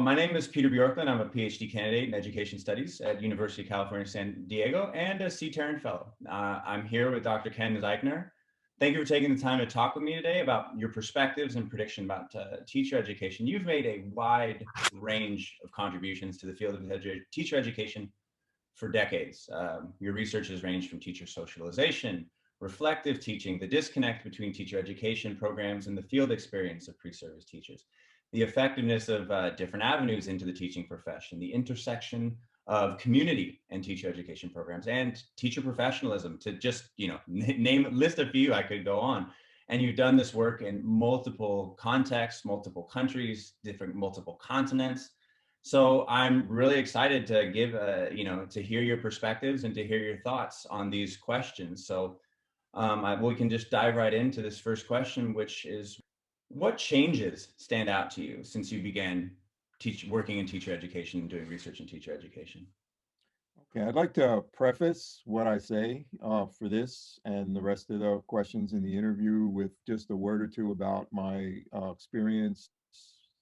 my name is Peter Bjorklund. I'm a PhD candidate in Education Studies at University of California, San Diego, and a C. Tarrant Fellow. I'm here with Dr. Ken Zeichner. Thank you for taking the time to talk with me today about your perspectives and prediction about teacher education. You've made a wide range of contributions to the field of teacher education for decades. Your research has ranged from teacher socialization, reflective teaching, the disconnect between teacher education programs and the field experience of pre-service teachers, the effectiveness of different avenues into the teaching profession, the intersection of community and teacher education programs, and teacher professionalism, to just list a few. I could go on. And you've done this work in multiple contexts, multiple countries, multiple continents. So I'm really excited to give, to hear your perspectives and to hear your thoughts on these questions. So we can just dive right into this first question, which is, what changes stand out to you since you began working in teacher education and doing research in teacher education? Okay, I'd like to preface what I say for this and the rest of the questions in the interview with just a word or two about my experience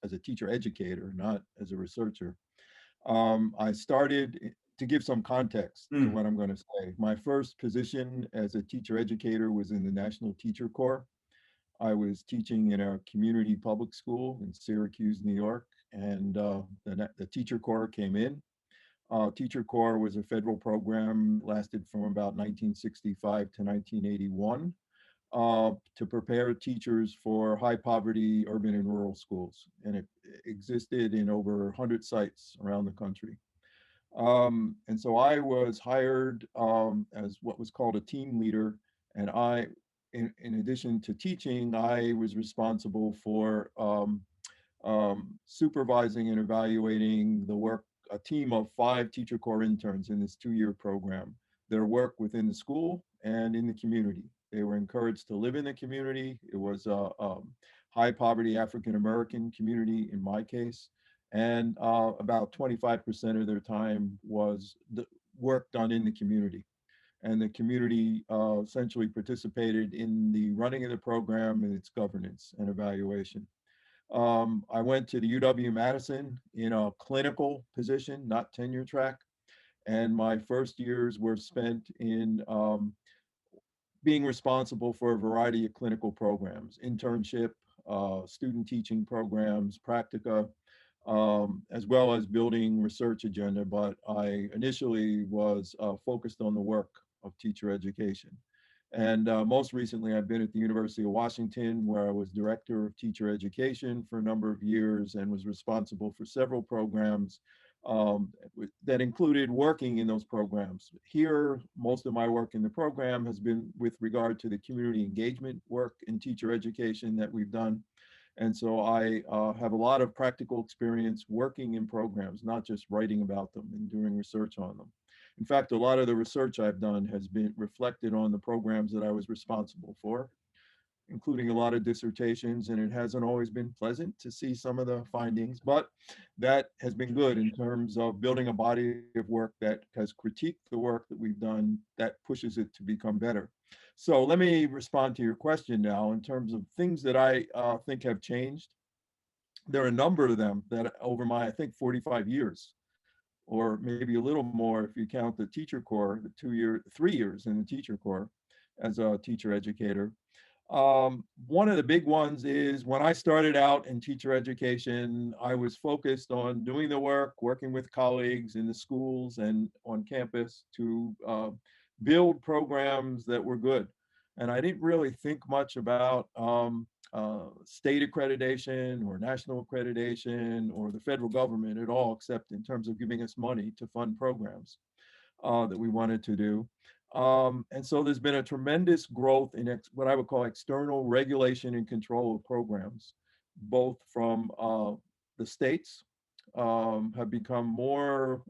as a teacher educator, not as a researcher. I started to give some context to what I'm going to say. My first position as a teacher educator was in the National Teacher Corps. I was teaching in a community public school in Syracuse, New York, and the Teacher Corps came in. Teacher Corps was a federal program, lasted from about 1965 to 1981, to prepare teachers for high poverty urban and rural schools. And it existed in over 100 sites around the country. And so I was hired as what was called a team leader. And in addition to teaching, I was responsible for supervising and evaluating the work, a team of 5 Teacher Corps interns in this 2-year program, their work within the school and in the community. They were encouraged to live in the community. It was a high poverty African American community in my case. And about 25% of their time was the work done in the community. And the community essentially participated in the running of the program and its governance and evaluation. I went to the UW-Madison in a clinical position, not tenure track. And my first years were spent in being responsible for a variety of clinical programs, internship, student teaching programs, practica, as well as building research agenda. But I initially was focused on the work of teacher education. And most recently, I've been at the University of Washington, where I was director of teacher education for a number of years and was responsible for several programs that included working in those programs. Here, most of my work in the program has been with regard to the community engagement work in teacher education that we've done. And so I have a lot of practical experience working in programs, not just writing about them and doing research on them. In fact, a lot of the research I've done has been reflected on the programs that I was responsible for, including a lot of dissertations, and it hasn't always been pleasant to see some of the findings, but that has been good in terms of building a body of work that has critiqued the work that we've done that pushes it to become better. So let me respond to your question now in terms of things that I think have changed. There are a number of them that over my, I think, 45 years, or maybe a little more if you count the teacher corps, the 3 years in the teacher corps as a teacher educator. One of the big ones is when I started out in teacher education, I was focused on doing the work, working with colleagues in the schools and on campus to build programs that were good. And I didn't really think much about state accreditation or national accreditation or the federal government at all, except in terms of giving us money to fund programs that we wanted to do. And so there's been a tremendous growth in what I would call external regulation and control of programs, both from the states have become more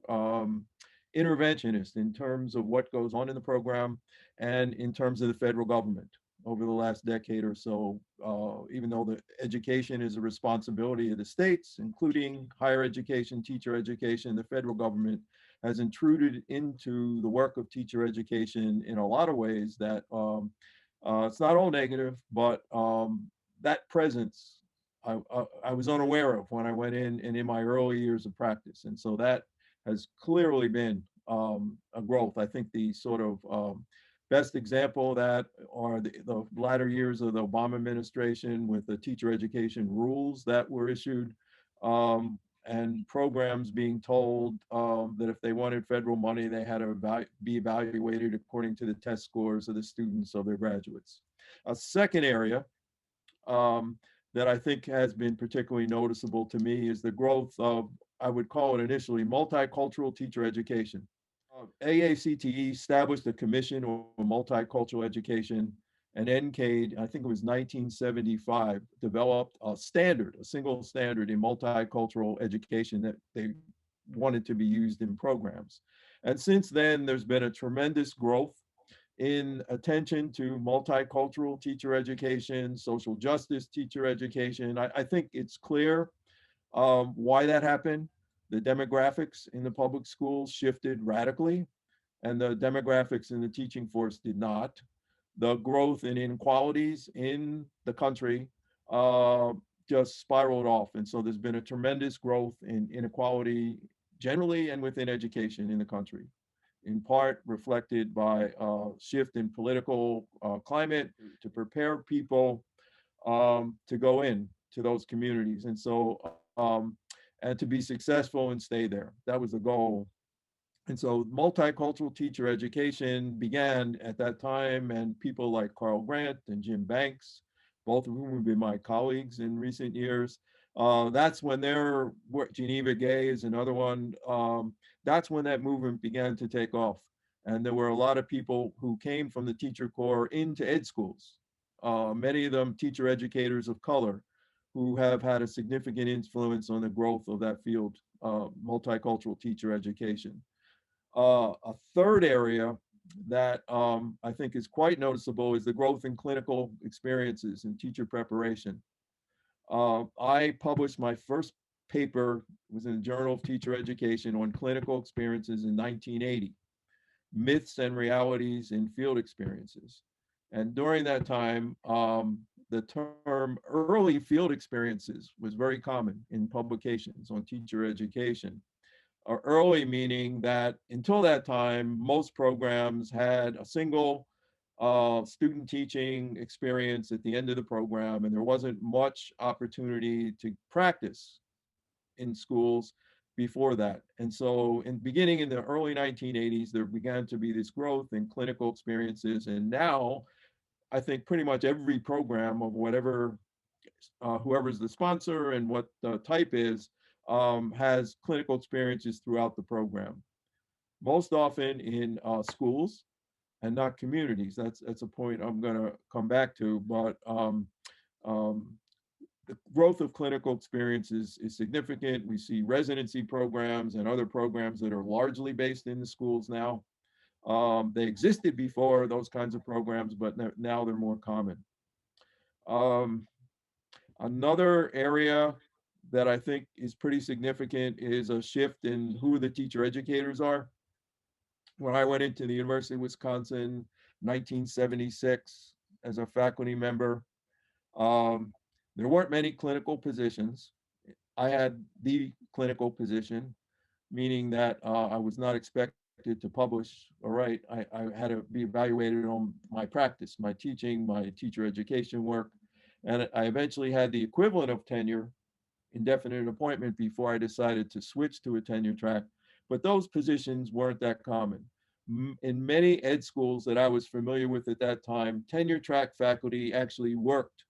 interventionist in terms of what goes on in the program and in terms of the federal government over the last decade or so, even though the education is a responsibility of the states, including higher education, teacher education, the federal government has intruded into the work of teacher education in a lot of ways that it's not all negative, but that presence I was unaware of when I went in and in my early years of practice. And so that has clearly been a growth. I think the sort of best example of that are the latter years of the Obama administration with the teacher education rules that were issued, and programs being told that if they wanted federal money, they had to be evaluated according to the test scores of the students of their graduates. A second area um, that I think has been particularly noticeable to me is the growth of, I would call it initially, multicultural teacher education. AACTE established a commission on multicultural education, and NCAID, I think it was 1975, developed a standard, a single standard in multicultural education that they wanted to be used in programs. And since then, there's been a tremendous growth in attention to multicultural teacher education, social justice teacher education. I think it's clear why that happened. The demographics in the public schools shifted radically, and the demographics in the teaching force did not. The growth in inequalities in the country uh, just spiraled off. And so there's been a tremendous growth in inequality generally and within education in the country, in part reflected by a shift in political climate to prepare people to go in to those communities. And so, and to be successful and stay there. That was the goal. And so multicultural teacher education began at that time, and people like Carl Grant and Jim Banks, both of whom have been my colleagues in recent years, that's when their work, Geneva Gay is another one, that's when that movement began to take off. And there were a lot of people who came from the teacher corps into ed schools, many of them teacher educators of color, who have had a significant influence on the growth of that field, multicultural teacher education. A third area that I think is quite noticeable is the growth in clinical experiences in teacher preparation. I published my first paper, was in the Journal of Teacher Education, on clinical experiences in 1980, myths and realities in field experiences. And during that time, the term early field experiences was very common in publications on teacher education. Early meaning that until that time, most programs had a single student teaching experience at the end of the program, and there wasn't much opportunity to practice in schools before that. And so, in beginning in the early 1980s, there began to be this growth in clinical experiences, and now I think pretty much every program of whatever whoever's the sponsor and what the type is, has clinical experiences throughout the program, most often in schools and not communities. That's a point I'm going to come back to, but um, the growth of clinical experiences is significant. We see residency programs and other programs that are largely based in the schools now. They existed before, those kinds of programs, but now they're more common. Um, Another area that I think is pretty significant is a shift in who the teacher educators are. When I went into the University of Wisconsin, 1976, as a faculty member, um, there weren't many clinical positions. I had the clinical position, meaning that I was not expected to publish or write. I had to be evaluated on my practice, my teaching, my teacher education work. And I eventually had the equivalent of tenure, indefinite appointment, before I decided to switch to a tenure track. But those positions weren't that common. In many ed schools that I was familiar with at that time, tenure track faculty actually worked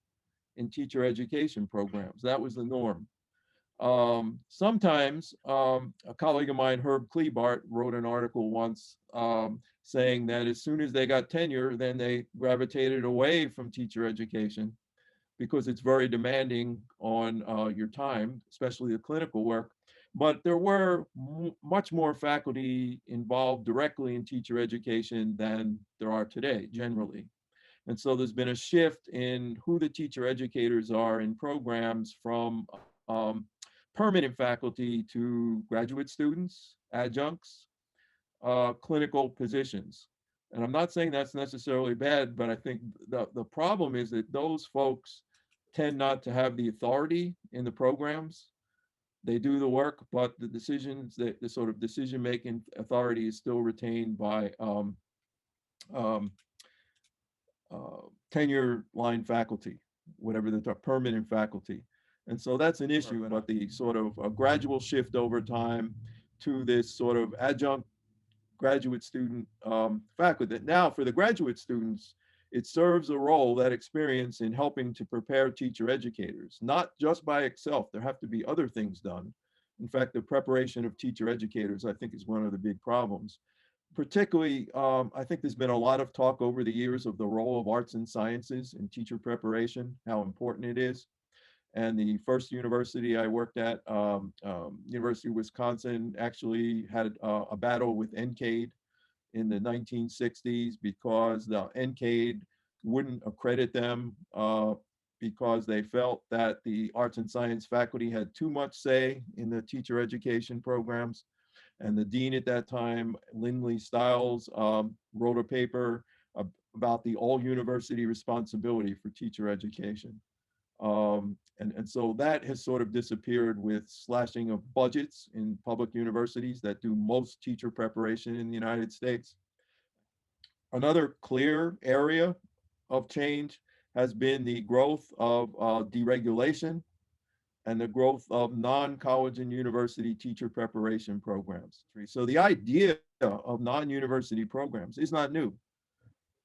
in teacher education programs. That was the norm. Sometimes a colleague of mine, Herb Klebart, wrote an article once saying that as soon as they got tenure, then they gravitated away from teacher education because it's very demanding on your time, especially the clinical work. But there were much more faculty involved directly in teacher education than there are today, generally. And so there's been a shift in who the teacher educators are in programs from permanent faculty to graduate students, adjuncts, clinical positions. And I'm not saying that's necessarily bad, but I think the problem is that those folks tend not to have the authority in the programs. They do the work, but the decisions, the sort of decision-making authority is still retained by um, tenure line faculty, whatever the permanent faculty. And so that's an issue, but the sort of a gradual shift over time to this sort of adjunct graduate student faculty. Now, for the graduate students, it serves a role, that experience, in helping to prepare teacher educators, not just by itself. There have to be other things done. In fact, the preparation of teacher educators, I think, is one of the big problems. Particularly, I think there's been a lot of talk over the years of the role of arts and sciences in teacher preparation, how important it is. And the first university I worked at, University of Wisconsin, actually had a battle with NCAID in the 1960s because the NCAID wouldn't accredit them because they felt that the arts and science faculty had too much say in the teacher education programs. And the dean at that time, Lindley Stiles, wrote a paper about the all university responsibility for teacher education. And so that has sort of disappeared with slashing of budgets in public universities that do most teacher preparation in the United States. Another clear area of change has been the growth of deregulation and the growth of non-college and university teacher preparation programs. So the idea of non-university programs is not new.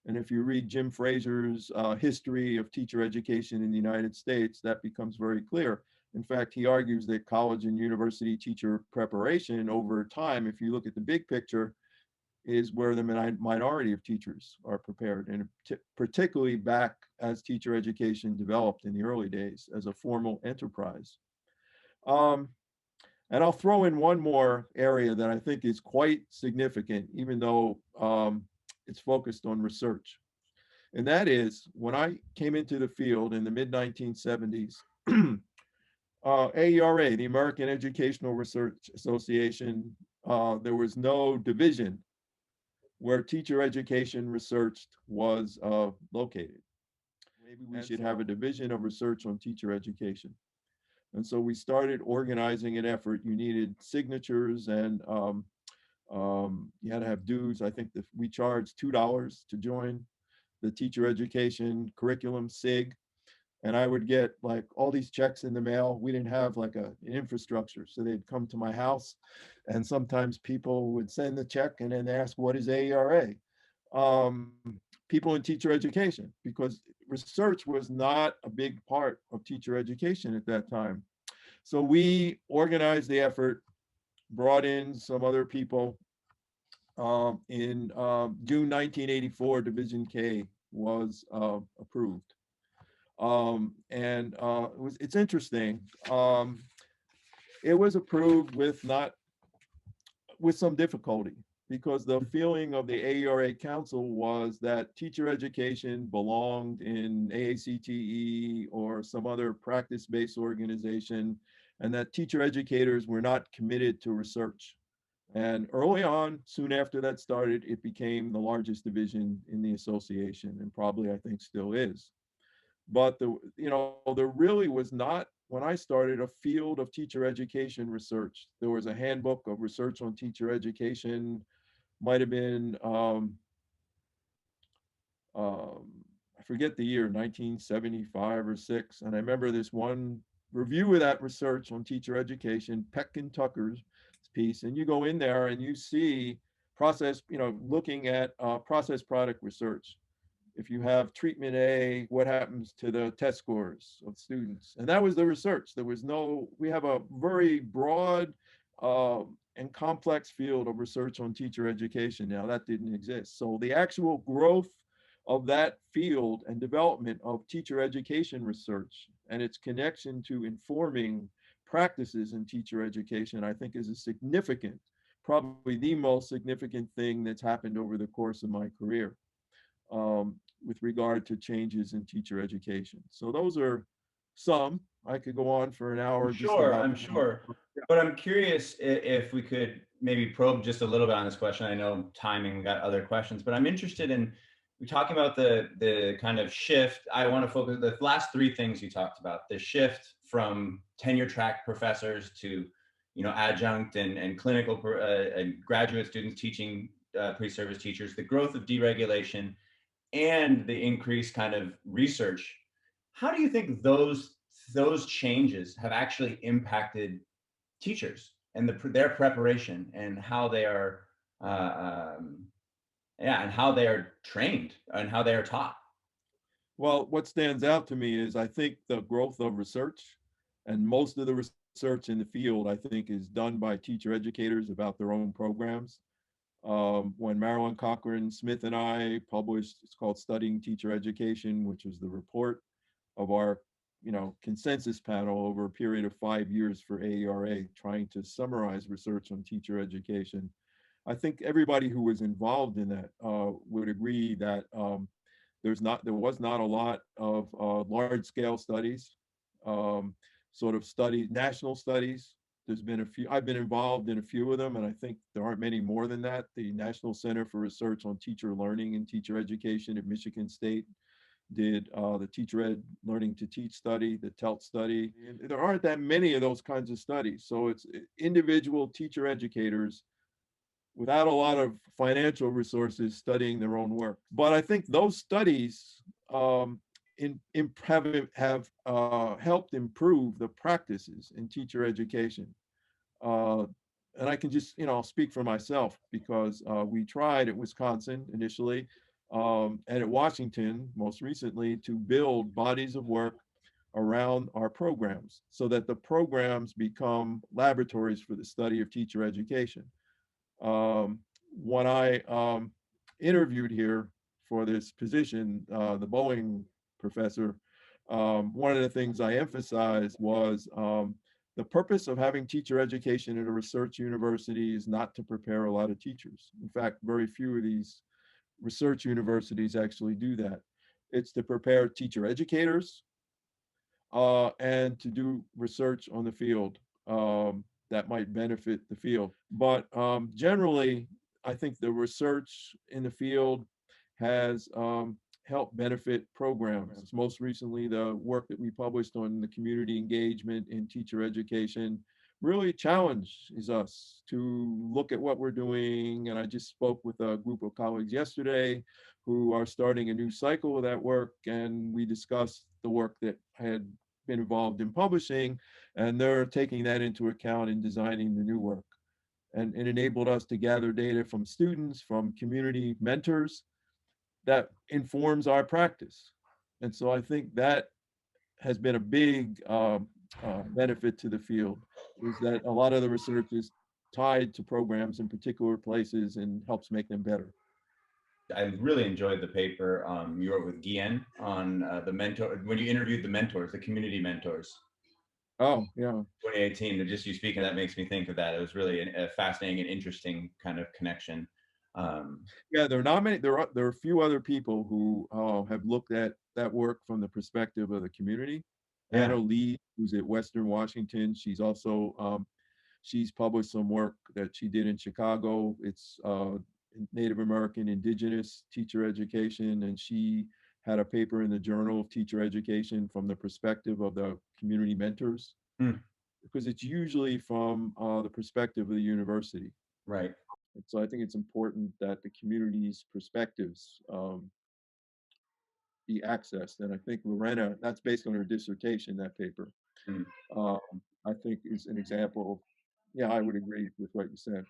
And if you read Jim Fraser's history of teacher education in the United States, that becomes very clear. In fact, he argues that college and university teacher preparation over time, if you look at the big picture, is where the minority of teachers are prepared, and particularly back as teacher education developed in the early days as a formal enterprise. And I'll throw in one more area that I think is quite significant, even though it's focused on research. And that is, when I came into the field in the mid-1970s, AERA, the American Educational Research Association, there was no division where teacher education research was located. Maybe we should have a division of research on teacher education. And so we started organizing an effort. You needed signatures, and you had to have dues. I think that we charged $2 to join the teacher education curriculum SIG. And I would get like all these checks in the mail. We didn't have like an infrastructure. So they'd come to my house, and sometimes people would send the check and then ask, what is AERA? People in teacher education, because research was not a big part of teacher education at that time. So we organized the effort, brought in some other people. In June 1984, Division K was approved. It's interesting. It was approved with some difficulty, because the feeling of the AERA Council was that teacher education belonged in AACTE or some other practice-based organization, and that teacher educators were not committed to research. And early on, soon after that started, it became the largest division in the association, and probably, I think, still is. But there really was not, when I started, a field of teacher education research. There was a handbook of research on teacher education, might have been, I forget the year, 1975 or 6. And I remember this one review of that research on teacher education, Peck and Tucker's piece. And you go in there and you see looking at process product research. If you have treatment A, what happens to the test scores of students? And that was the research. We have a very broad and complex field of research on teacher education now. That didn't exist. So the actual growth of that field and development of teacher education research and its connection to informing practices in teacher education, I think, is a significant, probably the most significant thing that's happened over the course of my career. With regard to changes in teacher education. So those are some. I could go on for an hour. I'm sure. But I'm curious if we could maybe probe just a little bit on this question. I know timing, we got other questions, but I'm interested in, we're talking about the kind of shift. I want to focus the last three things you talked about: the shift from tenure track professors to, adjunct and clinical and graduate students teaching pre-service teachers, the growth of deregulation, and the increased kind of research. How do you think those changes have actually impacted teachers and their preparation and how they are and how they are trained and how they are taught? Well, what stands out to me is I think the growth of research, and most of the research in the field, I think, is done by teacher educators about their own programs. When Marilyn Cochran Smith and I published, it's called Studying Teacher Education, which was the report of our, consensus panel over a period of 5 years for AERA, trying to summarize research on teacher education. I think everybody who was involved in that would agree that there was not a lot of large scale studies, sort of national studies. There's been a few, I've been involved in a few of them, and I think there aren't many more than that. The National Center for Research on Teacher Learning and Teacher Education at Michigan State did the Teacher Ed Learning to Teach study, the TELT study. And there aren't that many of those kinds of studies. So it's individual teacher educators without a lot of financial resources studying their own work. But I think those studies have helped improve the practices in teacher education. Uh, and I can just, speak for myself because we tried at Wisconsin initially and at Washington most recently to build bodies of work around our programs so that the programs become laboratories for the study of teacher education. When I interviewed here for this position, the Boeing professor, one of the things I emphasized was the purpose of having teacher education at a research university is not to prepare a lot of teachers. In fact, very few of these research universities actually do that. It's to prepare teacher educators and to do research on the field that might benefit the field. But generally, I think the research in the field has helped benefit programs. Most recently, the work that we published on the community engagement in teacher education really challenges us to look at what we're doing. And I just spoke with a group of colleagues yesterday who are starting a new cycle of that work. And we discussed the work that I had been involved in publishing, and they're taking that into account in designing the new work. And it enabled us to gather data from students, from community mentors that informs our practice. And so I think that has been a big benefit to the field, is that a lot of the research is tied to programs in particular places and helps make them better. I really enjoyed the paper you wrote with Guillen on the mentor, when you interviewed the mentors, the community mentors. Oh, yeah. 2018, and just you speaking, that makes me think of that. It was really a fascinating and interesting kind of connection. Yeah, there are not many. There are a few other people who have looked at that work from the perspective of the community. Yeah. Anna Lee, who's at Western Washington, she's also she's published some work that she did in Chicago. It's Native American Indigenous teacher education, and she had a paper in the Journal of Teacher Education from the perspective of the community mentors, because it's usually from the perspective of the university. Right. And so I think it's important that the community's perspectives be accessed. And I think Lorena, that's based on her dissertation, that paper, I think is an example of, yeah, I would agree with what you said.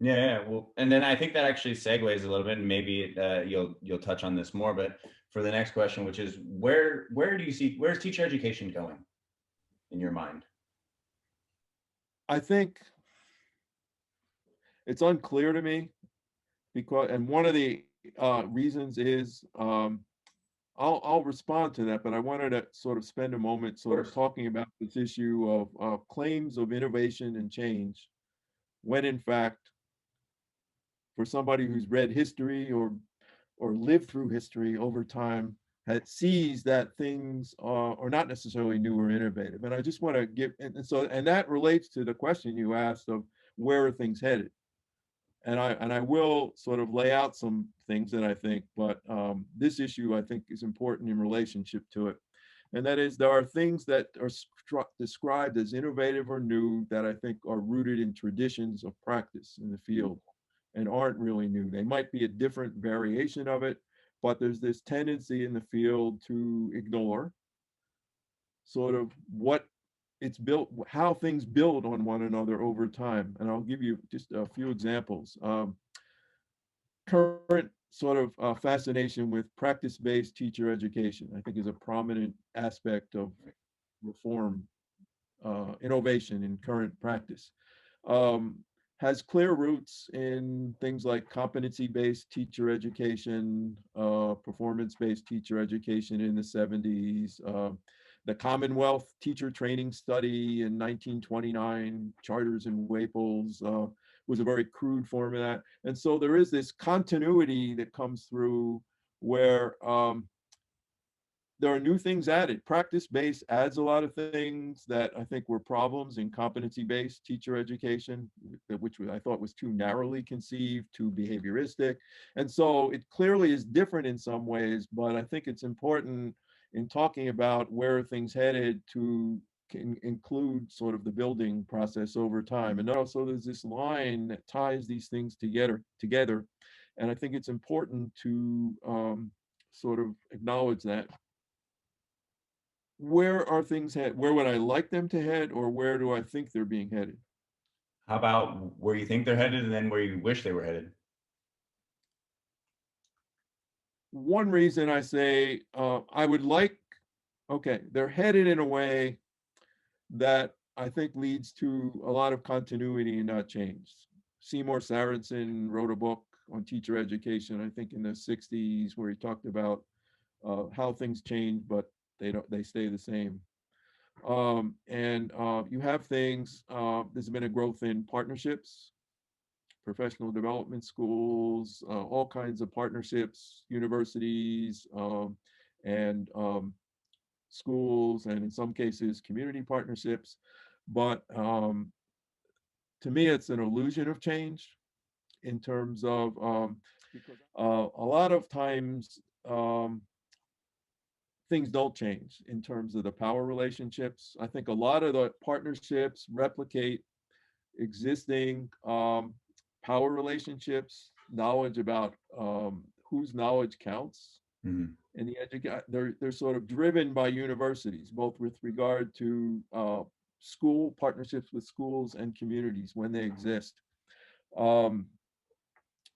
Yeah, well, and then I think that actually segues a little bit, and maybe you'll touch on this more. But for the next question, which is where's teacher education going in your mind? I think it's unclear to me because, and one of the reasons is, I'll respond to that, but I wanted to sort of spend a moment sort of talking about this issue of claims of innovation and change, when in fact, for somebody who's read history or lived through history over time, that sees that things are not necessarily new or innovative. And I just want to give, and that relates to the question you asked of where are things headed. And I will sort of lay out some things that I think, but this issue I think is important in relationship to it. And that is, there are things that are described as innovative or new that I think are rooted in traditions of practice in the field and aren't really new. They might be a different variation of it, but there's this tendency in the field to ignore sort of what it's built, how things build on one another over time. And I'll give you just a few examples. Current sort of fascination with practice-based teacher education, I think, is a prominent aspect of reform, innovation in current practice. Um, has clear roots in things like competency-based teacher education, performance-based teacher education in the 70s, the Commonwealth Teacher Training Study in 1929, Charters and Waples, was a very crude form of that. And so there is this continuity that comes through where there are new things added. Practice-based adds a lot of things that I think were problems in competency-based teacher education, which I thought was too narrowly conceived, too behavioristic. And so it clearly is different in some ways, but I think it's important in talking about where things headed to include sort of the building process over time. And also there's this line that ties these things together. And I think it's important to sort of acknowledge that. Where are things head? Where would I like them to head, or where do I think they're being headed? How about where you think they're headed and then where you wish they were headed? One reason I say I would like, okay, they're headed in a way that I think leads to a lot of continuity and not change. Seymour Sarensen wrote a book on teacher education, I think in the 60s, where he talked about how things change, but they stay the same. And you have things, there's been a growth in partnerships, professional development schools, all kinds of partnerships, universities, and schools, and in some cases, community partnerships. But to me, it's an illusion of change in terms of because a lot of times things don't change in terms of the power relationships. I think a lot of the partnerships replicate existing power relationships, knowledge about whose knowledge counts. Mhm. And they're sort of driven by universities, both with regard to school partnerships with schools and communities when they exist. Um,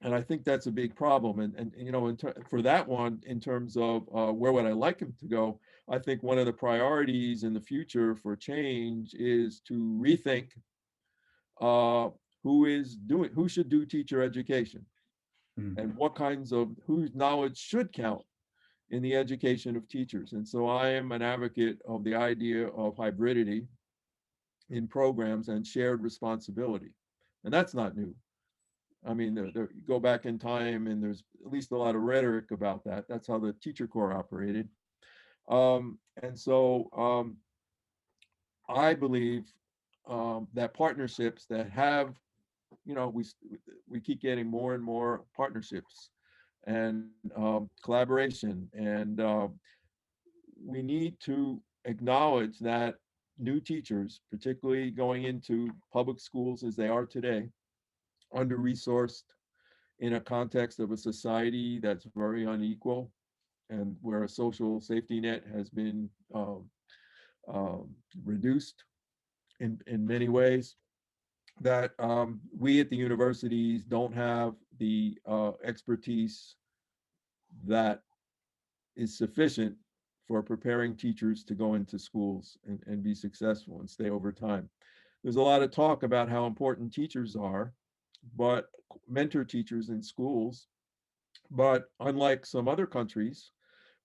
and I think that's a big problem. And you know, for that one, in terms of where would I like him to go, I think one of the priorities in the future for change is to rethink uh, who should do teacher education Mhm. and what kinds of whose knowledge should count in the education of teachers. And so I am an advocate of the idea of hybridity in programs and shared responsibility. And that's not new. I mean, go back in time and there's at least a lot of rhetoric about that. That's how the teacher corps operated. And so I believe that partnerships that have, you know, we keep getting more and more partnerships and collaboration, and we need to acknowledge that new teachers, particularly going into public schools as they are today, under-resourced in a context of a society that's very unequal and where a social safety net has been um, reduced in many ways, that we at the universities don't have the expertise that is sufficient for preparing teachers to go into schools and be successful and stay over time. There's a lot of talk about how important teachers are, but mentor teachers in schools. But unlike some other countries,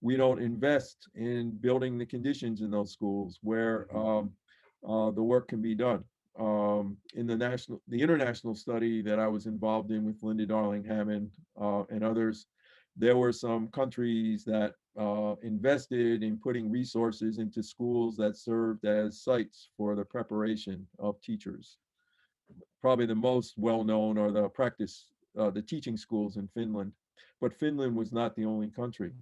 we don't invest in building the conditions in those schools where the work can be done. In the international study that I was involved in with Linda Darling Hammond and others, there were some countries that invested in putting resources into schools that served as sites for the preparation of teachers. Probably the most well-known are the teaching schools in Finland, but Finland was not the only country.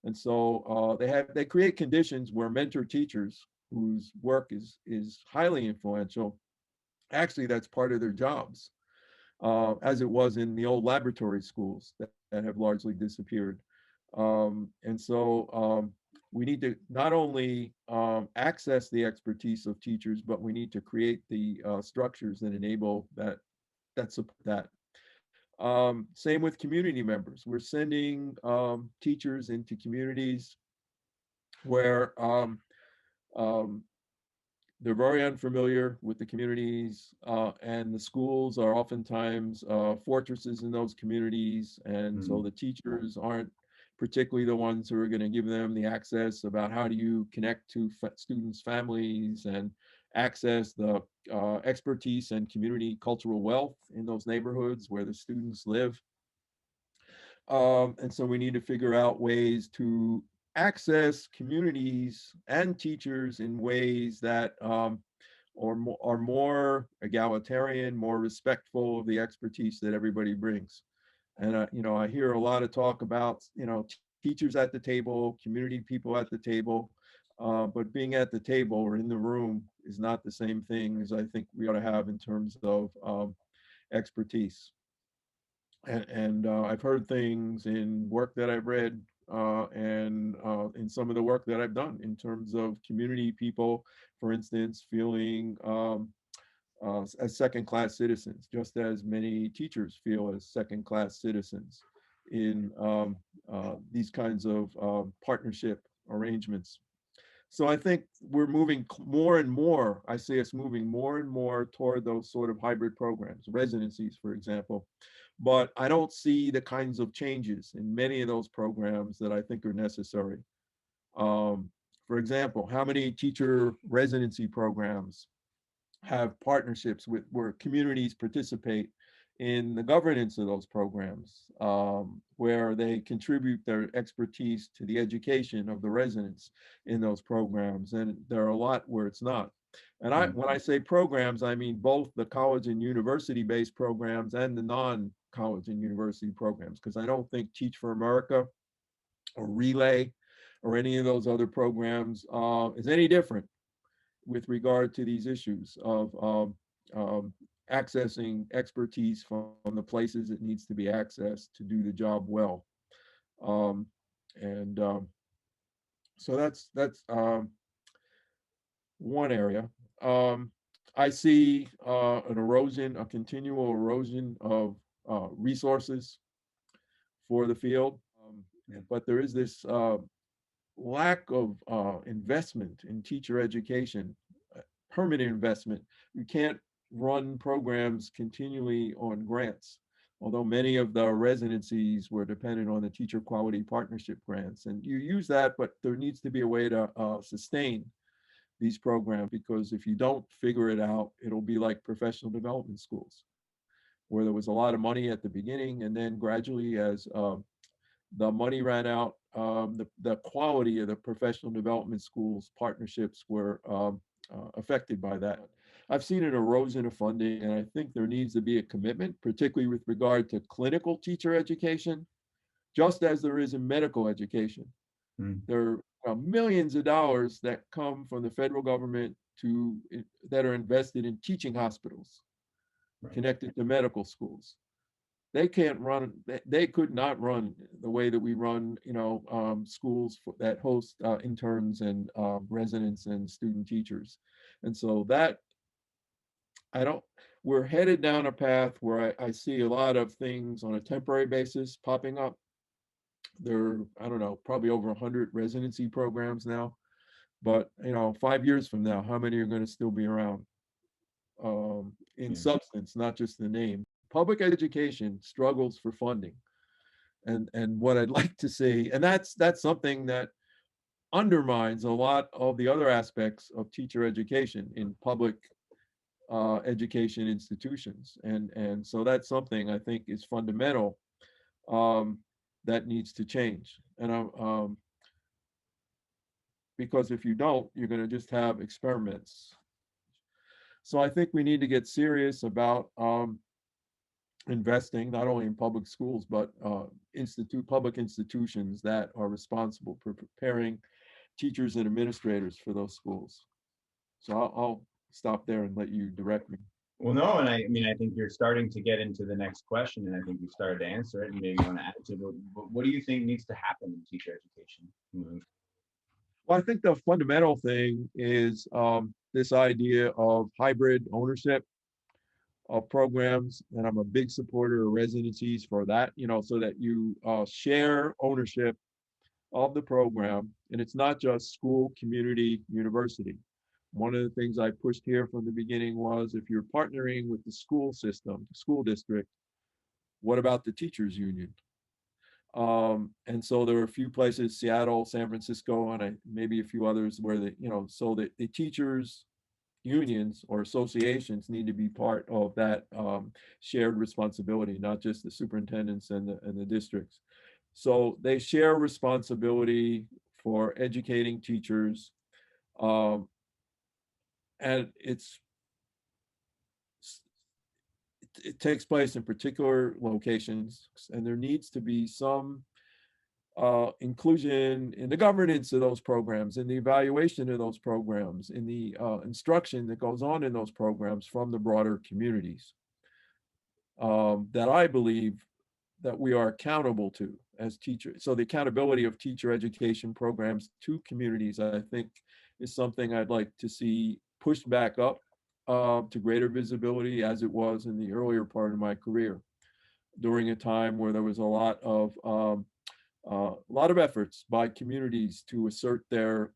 And so they create conditions where mentor teachers whose work is highly influential. Actually, that's part of their jobs, as it was in the old laboratory schools that have largely disappeared. And so we need to not only access the expertise of teachers, but we need to create the structures that enable that support that. Same with community members. We're sending teachers into communities where um, they're very unfamiliar with the communities, and the schools are oftentimes fortresses in those communities. And so Mm, the teachers aren't particularly the ones who are going to give them the access about how do you connect to students' families and access the expertise and community cultural wealth in those neighborhoods where the students live. And so we need to figure out ways to access communities and teachers in ways that are more egalitarian, more respectful of the expertise that everybody brings. And I hear a lot of talk about teachers at the table, community people at the table, but being at the table or in the room is not the same thing as I think we ought to have in terms of expertise. And I've heard things in work that I've read and in some of the work that I've done in terms of community people, for instance, feeling as second-class citizens, just as many teachers feel as second-class citizens in these kinds of partnership arrangements. So I think we're moving more and more. I see us moving more and more toward those sort of hybrid programs, residencies, for example. But I don't see the kinds of changes in many of those programs that I think are necessary. Um, for example, how many teacher residency programs have partnerships with where communities participate in the governance of those programs, where they contribute their expertise to the education of the residents in those programs. And there are a lot where it's not. And mm, when I say programs, I mean both the college and university-based programs and the non-college and university programs, because I don't think Teach for America or Relay or any of those other programs is any different with regard to these issues of accessing expertise from the places it needs to be accessed to do the job well. Um, and so that's one area. Um, I see an erosion, a continual erosion of resources for the field, yeah. but there is this lack of investment in teacher education, permanent investment. You can't run programs continually on grants, although many of the residencies were dependent on the teacher quality partnership grants. And you use that, but there needs to be a way to sustain these programs, because if you don't figure it out, it'll be like professional development schools, where there was a lot of money at the beginning, and then gradually as the money ran out, the quality of the professional development schools partnerships were affected by that. I've seen an erosion of funding, and I think there needs to be a commitment, particularly with regard to clinical teacher education, just as there is in medical education. Mm, There are millions of dollars that come from the federal government that are invested in teaching hospitals right. connected to medical schools. They can't run, they could not run the way that we run, schools that host interns and residents and student teachers. And so that, I don't, we're headed down a path where I see a lot of things on a temporary basis popping up. There are, I don't know, probably over 100 residency programs now. But 5 years from now, how many are going to still be around in Yeah. substance, not just the name? Public education struggles for funding. And what I'd like to see, and that's something that undermines a lot of the other aspects of teacher education in public education institutions, and so that's something I think is fundamental, um, that needs to change. And because if you don't, you're going to just have experiments. So I think we need to get serious about investing not only in public schools, but public institutions that are responsible for preparing teachers and administrators for those schools. So I'll stop there and let you direct me. Well, no, and I mean, I think you're starting to get into the next question, and I think you started to answer it, and maybe you want to add to it. But what do you think needs to happen in teacher education? Well, I think the fundamental thing is this idea of hybrid ownership of programs, and I'm a big supporter of residencies for that, so that you share ownership of the program, and it's not just school, community, university. One of the things I pushed here from the beginning was if you're partnering with the school system, the school district, what about the teachers union? And so there are a few places, Seattle, San Francisco, and maybe a few others where so that the teachers unions or associations need to be part of that shared responsibility, not just the superintendents and the districts. So they share responsibility for educating teachers, um, and it takes place in particular locations, and there needs to be some inclusion in the governance of those programs, in the evaluation of those programs, in the instruction that goes on in those programs from the broader communities that I believe that we are accountable to as teachers. So the accountability of teacher education programs to communities, I think, is something I'd like to see pushed back up to greater visibility as it was in the earlier part of my career, during a time where there was a lot of efforts by communities to assert their,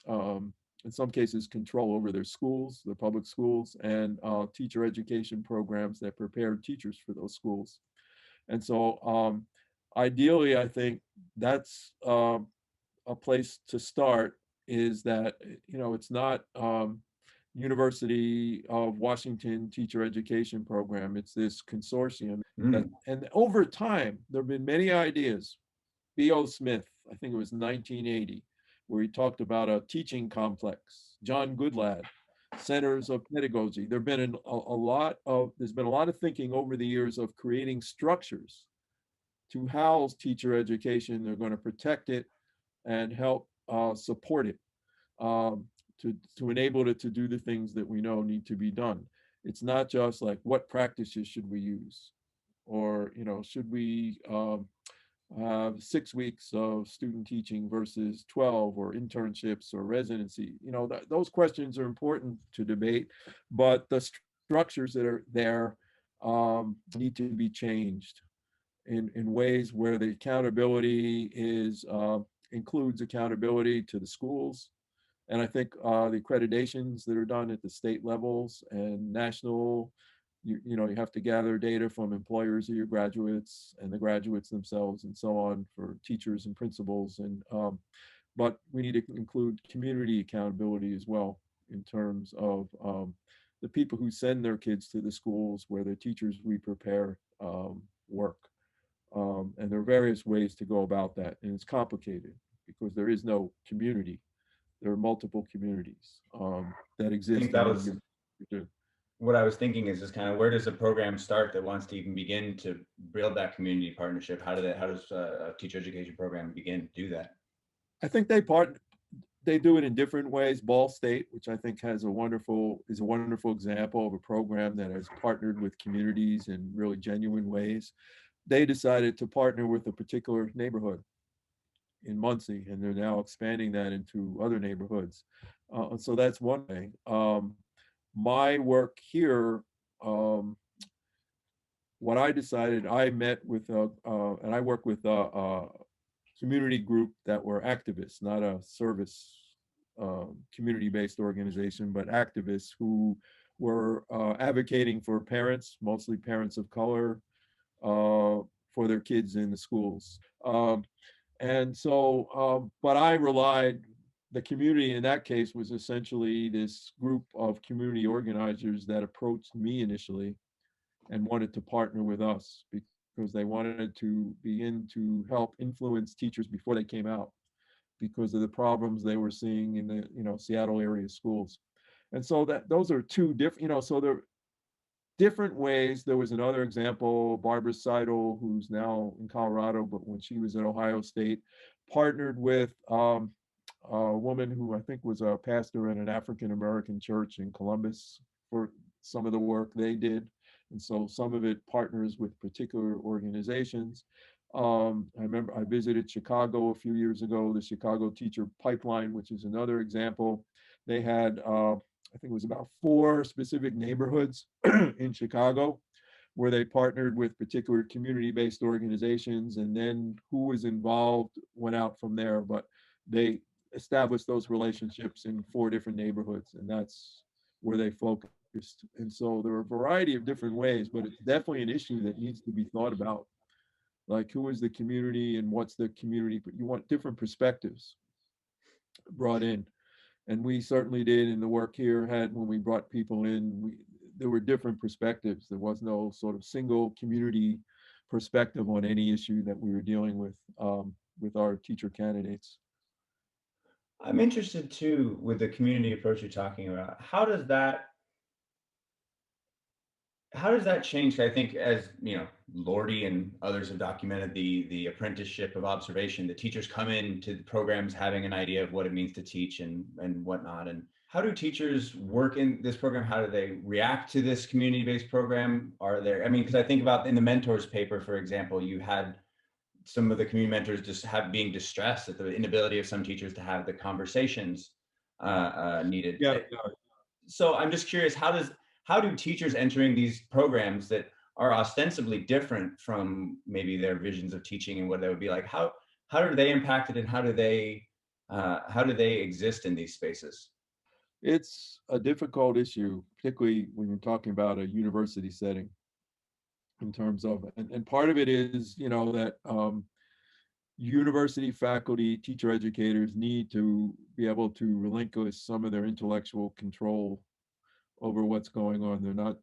in some cases, control over their schools, their public schools, and teacher education programs that prepared teachers for those schools. And so ideally, I think that's a place to start, is that, it's not University of Washington teacher education program. It's this consortium that, Mm. and over time, there have been many ideas. B.O. Smith, I think it was 1980, where he talked about a teaching complex. John Goodlad, centers of pedagogy. There's been a lot of thinking over the years of creating structures to house teacher education. They're going to protect it and help support it, um, to enable it to do the things that we know need to be done. It's not just like, what practices should we use, or should we 6 weeks of student teaching versus 12, or internships or residency. Those questions are important to debate, but the structures that are there need to be changed in ways where the accountability includes accountability to the schools. And I think the accreditations that are done at the state levels and national, you have to gather data from employers of your graduates and the graduates themselves and so on, for teachers and principals. But we need to include community accountability as well, in terms of the people who send their kids to the schools where the teachers we prepare work. And there are various ways to go about that, and it's complicated because there is no community. There are multiple communities that I think exist in that any was given. what I was thinking, is just kind of, where does a program start that wants to even begin to build that community partnership? How does a teacher education program begin to do that? I think they do it in different ways. Ball State, which I think is a wonderful example of a program that has partnered with communities in really genuine ways. They decided to partner with a particular neighborhood in Muncie, and they're now expanding that into other neighborhoods. So that's one way. My work here, what I decided, I met with, and I work with a community group that were activists, not a service community-based organization, but activists who were advocating for parents, mostly parents of color, for their kids in the schools. And so, but I relied, the community in that case was essentially this group of community organizers that approached me initially and wanted to partner with us because they wanted to begin to help influence teachers before they came out, because of the problems they were seeing in the Seattle area schools. And so that those are two different, so there are different ways. There was another example, Barbara Seidel, who's now in Colorado, but when she was at Ohio State, partnered with a woman who I think was a pastor in an African American church in Columbus for some of the work they did. And so some of it partners with particular organizations. I remember I visited Chicago a few years ago, the Chicago Teacher Pipeline, which is another example. They had, I think it was about 4 specific neighborhoods in Chicago where they partnered with particular community-based organizations, and then who was involved went out from there. But they established those relationships in 4 different neighborhoods, and that's where they focused. And so there are a variety of different ways, but it's definitely an issue that needs to be thought about. Like, who is the community and what's the community? But you want different perspectives brought in. And we certainly did in the work here. Had when we brought people in, there were different perspectives. There was no sort of single community perspective on any issue that we were dealing with our teacher candidates. I'm interested too with the community approach you're talking about. How does that change? I think, as you know, Lordy and others have documented the apprenticeship of observation. The teachers come into the programs having an idea of what it means to teach and whatnot. And how do teachers work in this program? How do they react to this community-based program? Are there, I mean, because I think about in the mentors paper, for example, you had some of the community mentors just being distressed at the inability of some teachers to have the conversations needed. Yeah, So I'm just curious, how do teachers entering these programs that are ostensibly different from maybe their visions of teaching and what that would be like, how are they impacted, and how do they exist in these spaces? it's a difficult issue, particularly when you're talking about a university setting in terms of, and part of it is, that university faculty, teacher educators need to be able to relinquish some of their intellectual control over what's going on. They're not,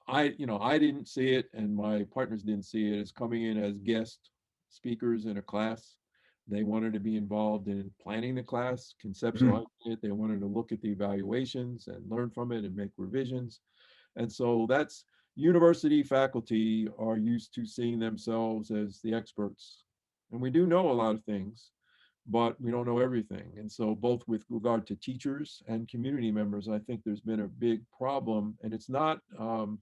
I didn't see it, and my partners didn't see it as coming in as guest speakers in a class. They wanted to be involved in planning the class, Mhm. conceptualizing it. They wanted to look at the evaluations and learn from it and make revisions. And so that's university faculty are used to seeing themselves as the experts. And we do know a lot of things, but we don't know everything. And so both with regard to teachers and community members, I think there's been a big problem. And it's not, I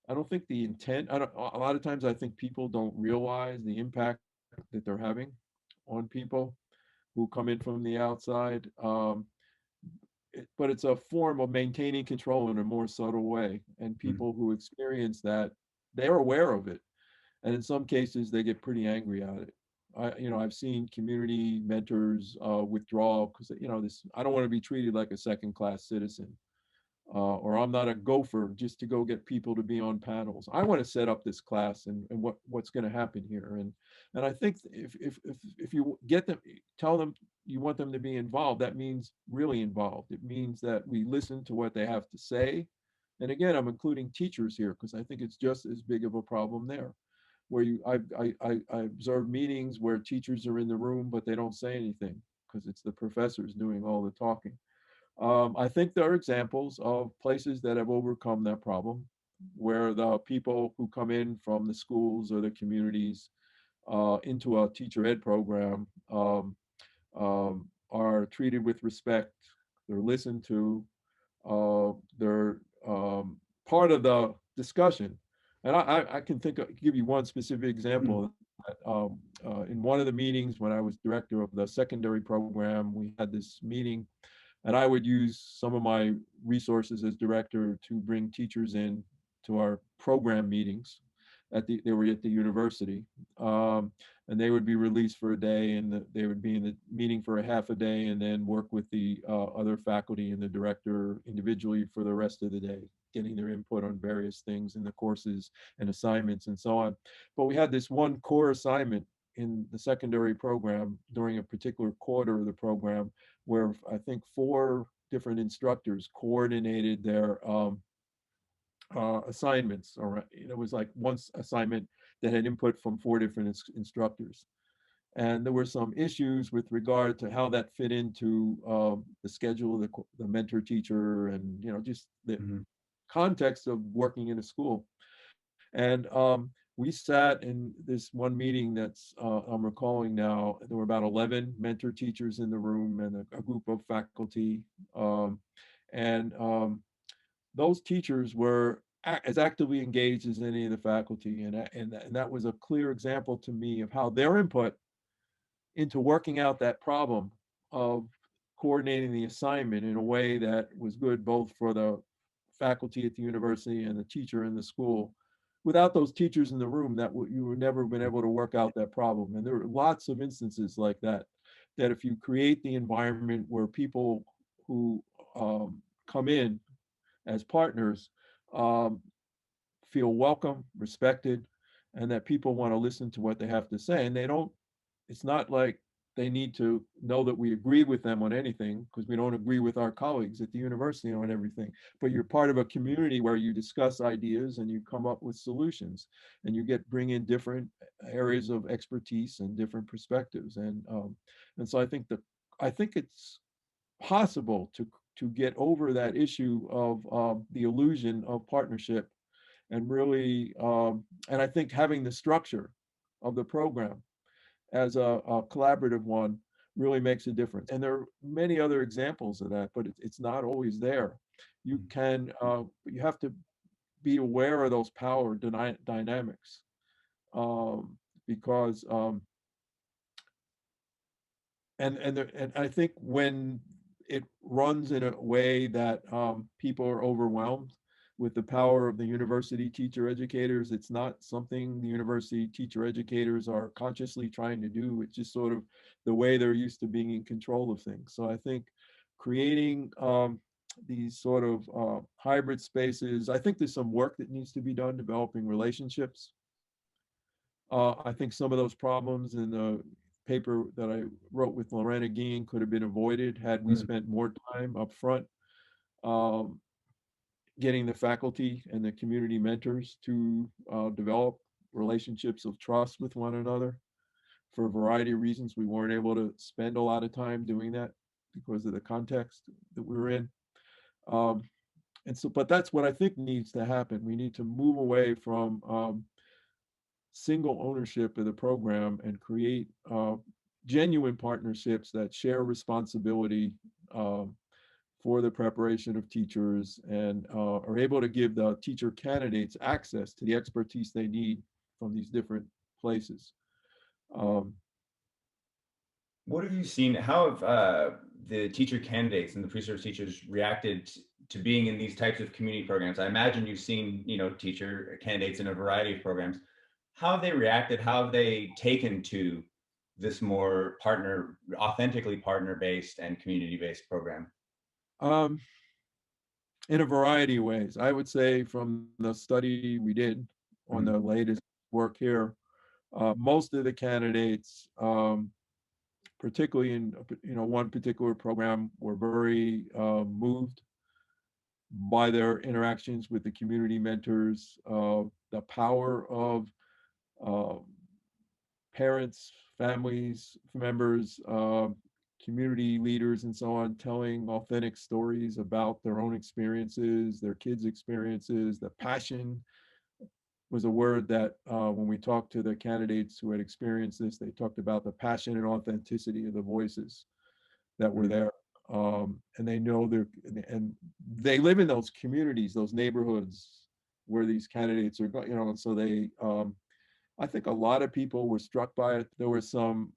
don't think the intent, a lot of times I think people don't realize the impact that they're having on people who come in from the outside. But it's a form of maintaining control in a more subtle way. And Mhm. people who experience that, they're aware of it. And in some cases, they get pretty angry at it. I've seen community mentors withdraw because, I don't want to be treated like a second class citizen, or I'm not a gopher just to go get people to be on panels. I want to set up this class and what's going to happen here. And I think if you get them, tell them you want them to be involved, that means really involved. It means that we listen to what they have to say. And again, I'm including teachers here because I think it's just as big of a problem there. Where I observe meetings where teachers are in the room but they don't say anything because it's the professors doing all the talking. I think there are examples of places that have overcome that problem, where the people who come in from the schools or the communities into a teacher ed program are treated with respect. They're listened to. They're part of the discussion. And I can give you one specific Mhm. example. In one of the meetings when I was director of the secondary program, we had this meeting, and I would use some of my resources as director to bring teachers in to our program meetings. They were at the university, and they would be released for a day, and they would be in the meeting for a half a day, and then work with the other faculty and the director individually for the rest of the day, getting their input on various things in the courses and assignments and so on. But we had this one core assignment in the secondary program during a particular quarter of the program where I think 4 different instructors coordinated their assignments. Or it was like one assignment that had input from 4 different instructors. And there were some issues with regard to how that fit into the schedule of the mentor teacher, and just the Mhm. context of working in a school. And we sat in this one meeting that's I'm recalling now. There were about 11 mentor teachers in the room and a group of faculty, um, and those teachers were as actively engaged as any of the faculty, and that was a clear example to me of how their input into working out that problem of coordinating the assignment in a way that was good both for the faculty at the university and the teacher in the school. Without those teachers in the room, you would never been able to work out that problem. And there are lots of instances like that. That if you create the environment where people who come in as partners um, feel welcome, respected, and that people want to listen to what they have to say, and they don't it's not like they need to know that we agree with them on anything, because we don't agree with our colleagues at the university on everything. But you're part of a community where you discuss ideas and you come up with solutions, and you bring in different areas of expertise and different perspectives. And so I think it's possible to get over that issue of the illusion of partnership, and really and I think having the structure of the program as a collaborative one really makes a difference. And there are many other examples of that, but it's not always there. You have to be aware of those power dynamics, um, because and I think when it runs in a way that people are overwhelmed with the power of the university teacher educators, it's not something the university teacher educators are consciously trying to do. It's just sort of the way they're used to being in control of things. So I think creating these sort of hybrid spaces, I think there's some work that needs to be done developing relationships. I think some of those problems in the paper that I wrote with Lorena Guillen could have been avoided had we Mm. spent more time up front um, getting the faculty and the community mentors to develop relationships of trust with one another. For a variety of reasons, we weren't able to spend a lot of time doing that because of the context that we were in. Um, but that's what I think needs to happen. We need to move away from single ownership of the program and create genuine partnerships that share responsibility um, for the preparation of teachers, and are able to give the teacher candidates access to the expertise they need from these different places. Um, What have you seen? How have the teacher candidates and the pre-service teachers reacted to being in these types of community programs? I imagine you've seen, teacher candidates in a variety of programs. How have they reacted? How have they taken to this more authentically partner-based and community-based program? um, in a variety of ways. I would say from the study we did on the Mhm. latest work here, most of the candidates, particularly in one particular program, were very moved by their interactions with the community mentors, the power of uh, parents, families, members, community leaders, and so on, telling authentic stories about their own experiences, their kids' experiences. The passion was a word that when we talked to the candidates who had experienced this, they talked about the passion and authenticity of the voices that were Mhm. there. And they know and they live in those communities, those neighborhoods where these candidates are going, and so I think a lot of people were struck by it. There was some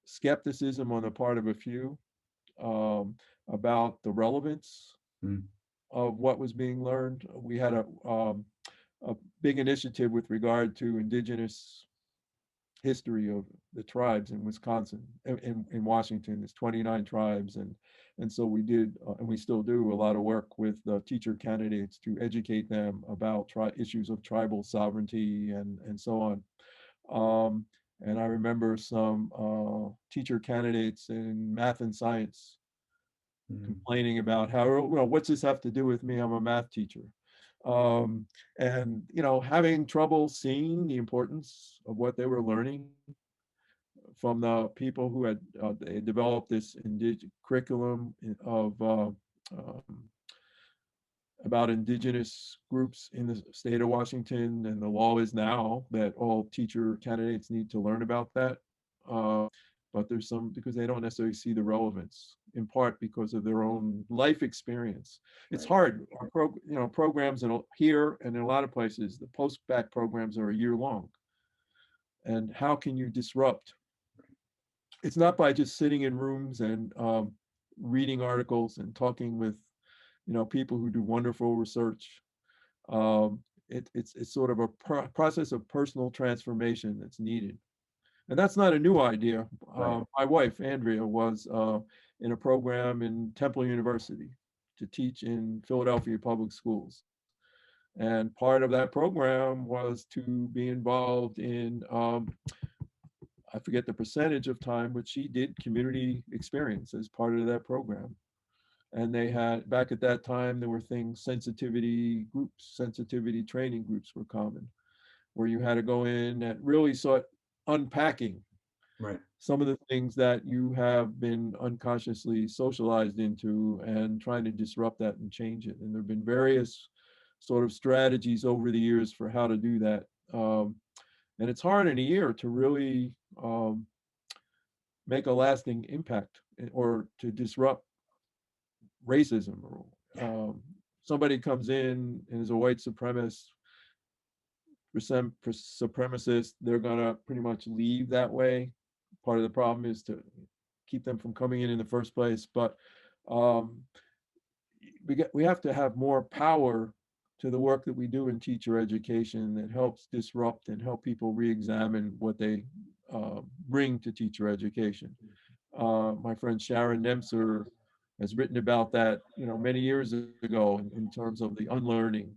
skepticism on the part of a few um, about the relevance Mhm. of what was being learned. We had a big initiative with regard to indigenous history of the tribes in Wisconsin, in Washington. There's 29 tribes, and so we did, and we still do a lot of work with teacher candidates to educate them about issues of tribal sovereignty and so on. Um, and I remember some teacher candidates in math and science Mhm. complaining about how, well, what's this have to do with me? I'm a math teacher. Um, and having trouble seeing the importance of what they were learning from the people who had they developed this curriculum of about indigenous groups in the state of Washington, and the law is now that all teacher candidates need to learn about that. Uh, but there's some because they don't necessarily see the relevance, in part because of their own life experience. It's Right. hard. Programs here and in a lot of places, the post-bac programs are a year long. And how can you disrupt? It's not by just sitting in rooms and reading articles and talking with people who do wonderful research. It's sort of a process of personal transformation that's needed, and that's not a new idea. Right. My wife Andrea was in a program in Temple University to teach in Philadelphia public schools, and part of that program was to be involved in I forget the percentage of time, but she did community experience as part of that program. And they had, back at that time, there were things, sensitivity groups, sensitivity training groups were common, where you had to go in and really start unpacking Right. some of the things that you have been unconsciously socialized into and trying to disrupt that and change it. And there have been various sort of strategies over the years for how to do that. And it's hard in a year to really make a lasting impact or to disrupt racism. Somebody comes in and is a white supremacist, they're going to pretty much leave that way. Part of the problem is to keep them from coming in the first place. But um, we have to have more power to the work that we do in teacher education that helps disrupt and help people re-examine what they bring to teacher education. My friend Sharon Nemser has written about that, many years ago in terms of the unlearning.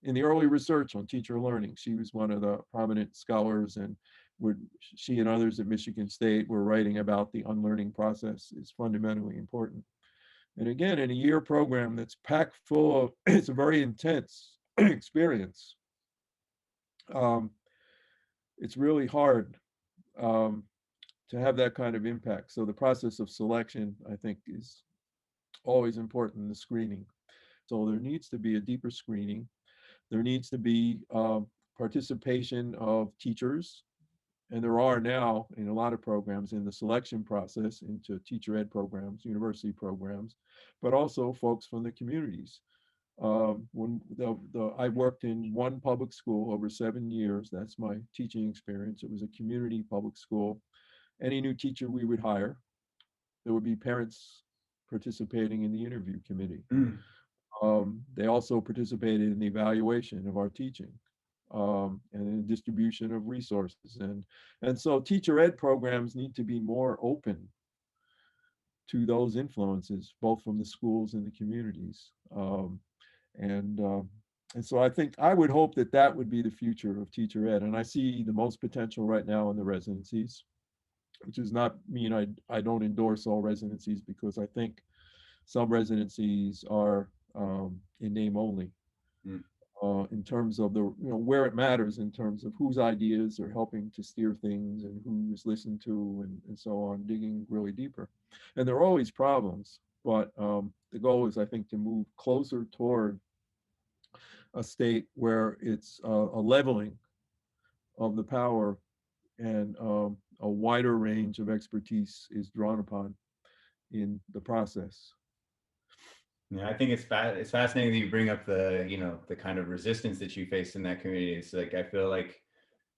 In the early research on teacher learning, she was one of the prominent scholars, and would she and others at Michigan State were writing about the unlearning process is fundamentally important. And again, in a year program that's packed full of, it's a very intense experience. Um, it's really hard um, to have that kind of impact. So the process of selection, I think, is always important in the screening. So there needs to be a deeper screening. There needs to be participation of teachers, and there are now in a lot of programs in the selection process into teacher ed programs, university programs, but also folks from the communities. When I worked in one public school over 7 years, that's my teaching experience. It was a community public school. Any new teacher we would hire, there would be parents participating in the interview committee. Mm. They also participated in the evaluation of our teaching and in the distribution of resources. And so teacher ed programs need to be more open to those influences, both from the schools and the communities. And and so I think I would hope that that would be the future of teacher ed. And I see the most potential right now in the residencies, which does not mean I don't endorse all residencies, because I think some residencies are in name only Mm. in terms of the where it matters in terms of whose ideas are helping to steer things and who is listened to and so on, digging really deeper. And there are always problems, but the goal is, I think, to move closer toward a state where it's a leveling of the power, and a wider range of expertise is drawn upon in the process. Yeah, I think it's fascinating that you bring up the kind of resistance that you faced in that community. It's like I feel like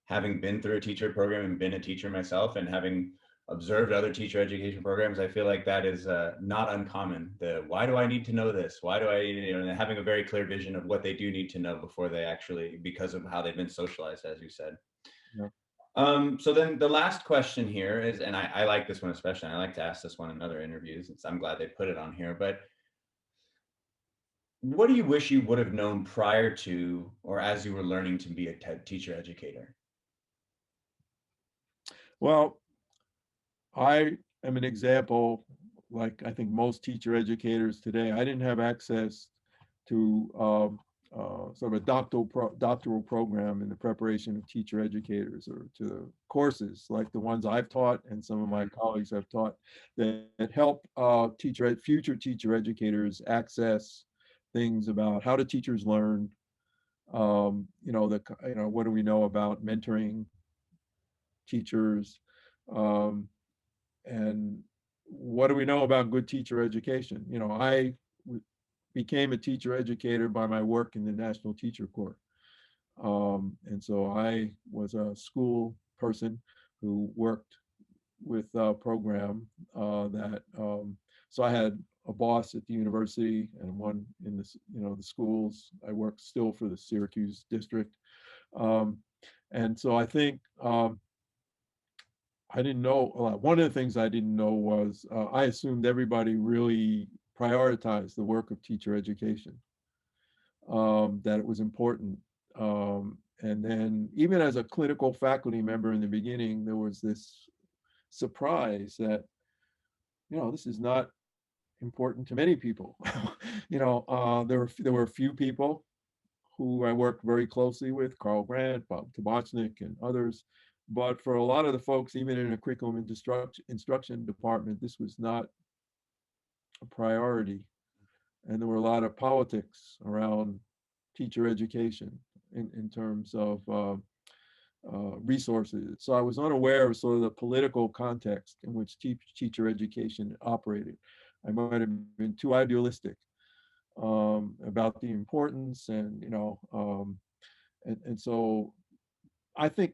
having been through a teacher program and been a teacher myself, and having observed other teacher education programs, I feel like that is not uncommon. The why do I need to know this? Why do I, and having a very clear vision of what they do need to know before they actually, because of how they've been socialized, as you said. Yeah. So then the last question here is, and I like this one especially, and I like to ask this one in other interviews. I'm glad they put it on here, but what do you wish you would have known prior to or as you were learning to be a teacher educator? Well, I am an example, like I think most teacher educators today. I didn't have access to sort of a doctoral program in the preparation of teacher educators, or to courses like the ones I've taught and some of my colleagues have taught, that help future teacher educators access things about how do teachers learn, what do we know about mentoring teachers, um, and what do we know about good teacher education? I became a teacher educator by my work in the National Teacher Corps. And so I was a school person who worked with a program so I had a boss at the university and one in the schools. I worked still for the Syracuse district. Um, and so I think I didn't know, one of the things I didn't know was I assumed everybody really prioritized the work of teacher education, that it was important. And then even as a clinical faculty member in the beginning, there was this surprise that, this is not important to many people. There were a few people who I worked very closely with, Carl Grant, Bob Tobochnik, and others. But for a lot of the folks, even in a curriculum and instruction department, this was not a priority. And there were a lot of politics around teacher education in terms of resources. So I was unaware of sort of the political context in which teacher education operated. I might have been too idealistic about the importance, and so I think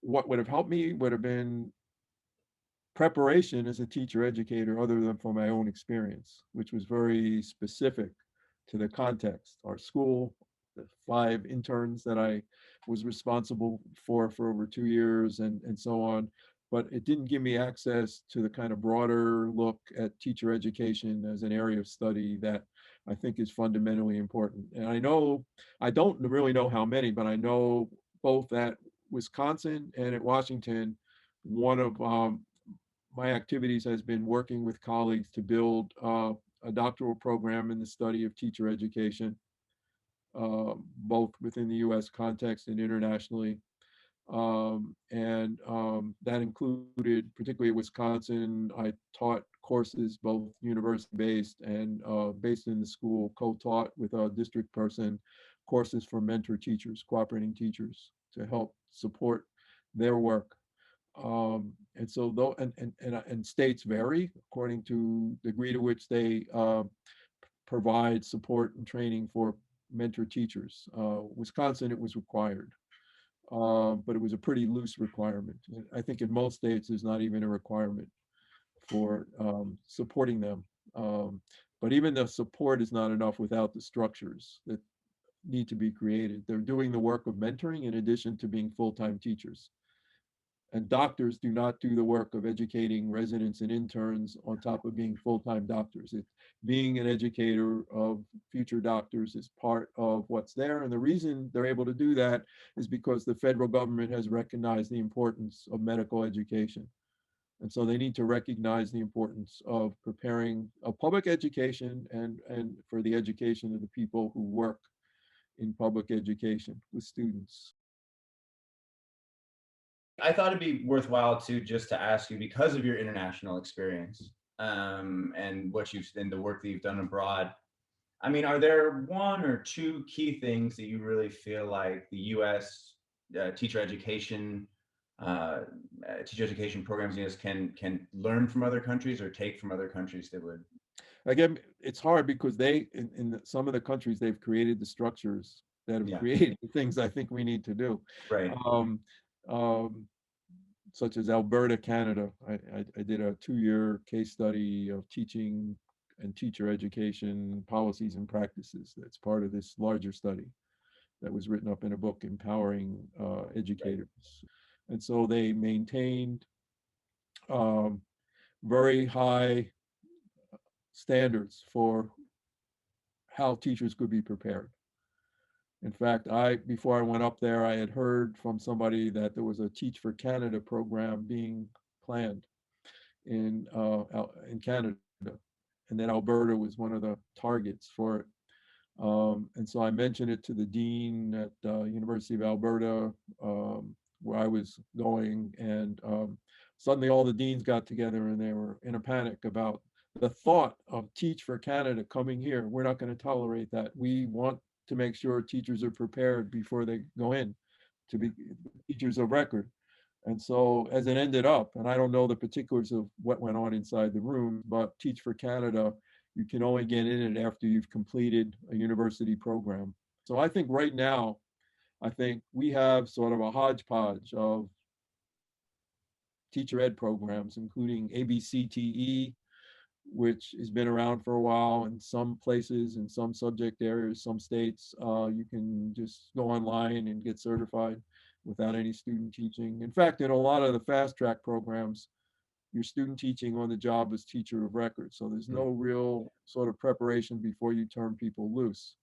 what would have helped me would have been preparation as a teacher educator, other than from my own experience, which was very specific to the context. Our school, the 5 interns that I was responsible for over 2 years, and so on. But it didn't give me access to the kind of broader look at teacher education as an area of study that I think is fundamentally important. And I don't really know how many, but I know both at Wisconsin and at Washington, one of my activities has been working with colleagues to build a doctoral program in the study of teacher education, both within the US context and internationally. And that included, particularly at Wisconsin, I taught courses, both university-based and based in the school, co-taught with a district person, courses for mentor teachers, cooperating teachers, to help support their work. And so though, and states vary according to the degree to which they provide support and training for mentor teachers. Wisconsin, it was required, but it was a pretty loose requirement. I think in most states, there's not even a requirement for supporting them. But even the support is not enough without the structures that need to be created. They're doing the work of mentoring in addition to being full-time teachers. And doctors do not do the work of educating residents and interns on top of being full-time doctors. Being an educator of future doctors is part of what's there. And the reason they're able to do that is because the federal government has recognized the importance of medical education. And so they need to recognize the importance of preparing a public education and for the education of the people who work in public education with students. I thought it'd be worthwhile to ask you, because of your international experience, and the work that you've done abroad. I mean, are there one or two key things that you really feel like the U.S. Teacher education programs in the US can learn from other countries or take from other countries that would? Again, it's hard because in some of the countries, they've created the structures that have Yeah, created the things I think we need to do. right. Um, um, Such as Alberta, Canada. I did a 2-year case study of teaching and teacher education policies and practices. That's part of this larger study that was written up in a book, Empowering Educators. And so they maintained um, very high standards for how teachers could be prepared. In fact, before I went up there, I had heard from somebody that there was a Teach for Canada program being planned in Canada, and that Alberta was one of the targets for it. And so I mentioned it to the dean at University of Alberta, where I was going, and suddenly all the deans got together and they were in a panic about the thought of Teach for Canada coming here. We're not going to tolerate that. We want to make sure teachers are prepared before they go in to be teachers of record. And so, as it ended up, and I don't know the particulars of what went on inside the room, but Teach for Canada, you can only get in it after you've completed a university program. So I think right now, I think we have sort of a hodgepodge of teacher ed programs, including ABCTE, which has been around for a while in some places, in some subject areas, some states. You can just go online and get certified without any student teaching. In fact, in a lot of the fast track programs, you're student teaching on the job as teacher of record. So there's no real sort of preparation before you turn people loose.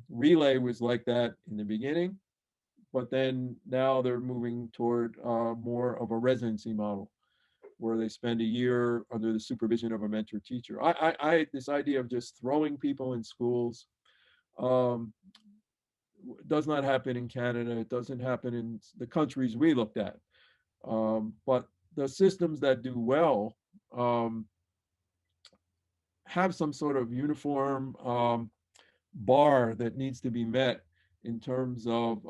Relay was like that in the beginning, but then now they're moving toward more of a residency model where they spend a year under the supervision of a mentor teacher. This idea of just throwing people in schools um, does not happen in Canada. It doesn't happen in the countries we looked at. But the systems that do well um, have some sort of uniform bar that needs to be met in terms of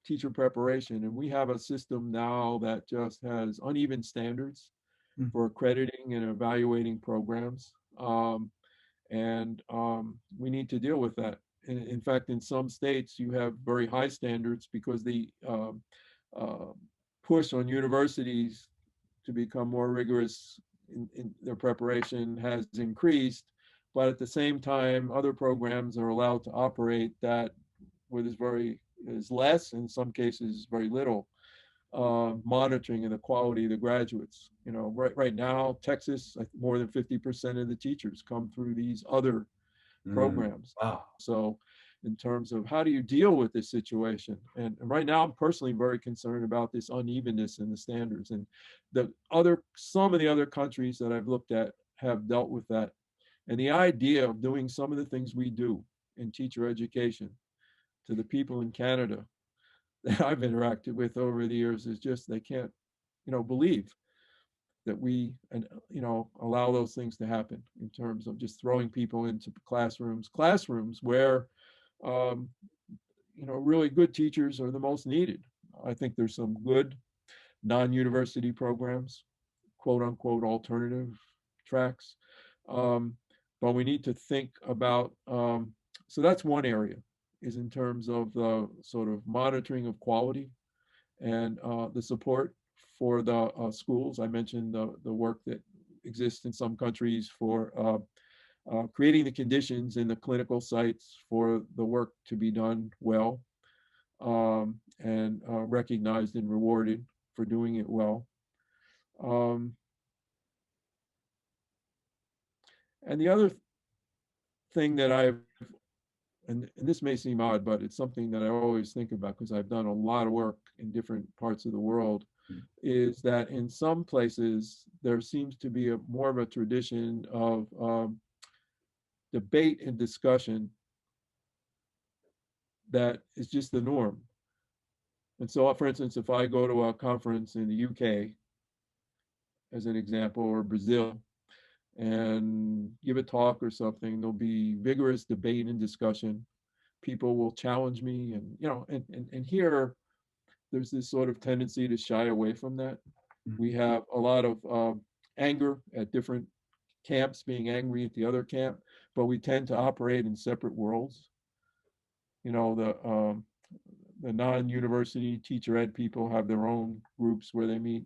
teacher preparation. And we have a system now that just has uneven standards for accrediting and evaluating programs. And we need to deal with that. In fact, in some states, you have very high standards because the uh, push on universities to become more rigorous in their preparation has increased. But at the same time, other programs are allowed to operate that with is less, in some cases, very little monitoring of the quality of the graduates. You know, right now, Texas, more than 50% of the teachers come through these other programs. Wow. So, in terms of how do you deal with this situation, and right now, I'm personally very concerned about this unevenness in the standards. And some of the other countries that I've looked at have dealt with that. And the idea of doing some of the things we do in teacher education to the people in Canada that I've interacted with over the years is just they can't, believe that we, allow those things to happen in terms of just throwing people into classrooms where, um, really good teachers are the most needed. I think there's some good non-university programs, quote unquote alternative tracks, um, but we need to think about. So that's one area, is in terms of the sort of monitoring of quality and the support for the schools. I mentioned the work that exists in some countries for creating the conditions in the clinical sites for the work to be done well, and recognized and rewarded for doing it well. Um, and the other thing that and this may seem odd, but it's something that I always think about because I've done a lot of work in different parts of the world, is that in some places there seems to be more of a tradition of debate and discussion that is just the norm. And so, for instance, if I go to a conference in the UK, as an example, or Brazil, and give a talk or something, there'll be vigorous debate and discussion. People will challenge me, and and here there's this sort of tendency to shy away from that. We have a lot of anger at different camps being angry at the other camp, but we tend to operate in separate worlds. You know, the non-university teacher ed people have their own groups where they meet,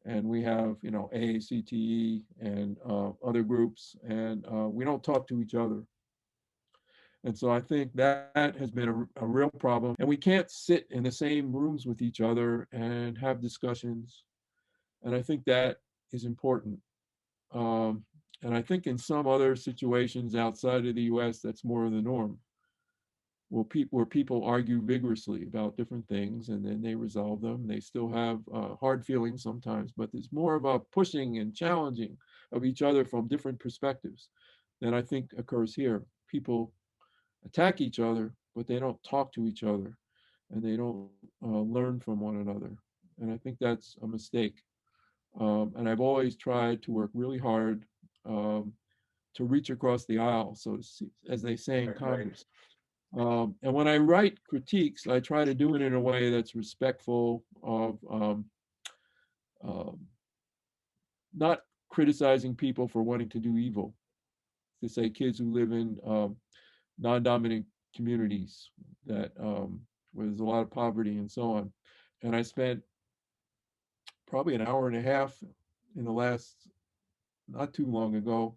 and we have AACTE and other groups, and we don't talk to each other. And so I think that has been a real problem. And we can't sit in the same rooms with each other and have discussions. And I think that is important. Um, and I think in some other situations outside of the US, that's more of the norm. Where people argue vigorously about different things and then they resolve them. They still have hard feelings sometimes, but there's more of a pushing and challenging of each other from different perspectives. than I think occurs here. People attack each other, but they don't talk to each other, and they don't learn from one another. And I think that's a mistake. And I've always tried to work really hard um, to reach across the aisle, so to speak, as they say in Right. Congress. And when I write critiques, I try to do it in a way that's respectful of um, not criticizing people for wanting to do evil. To say kids who live in non-dominant communities that where there's a lot of poverty and so on. And I spent probably an hour and a half in the last, not too long ago,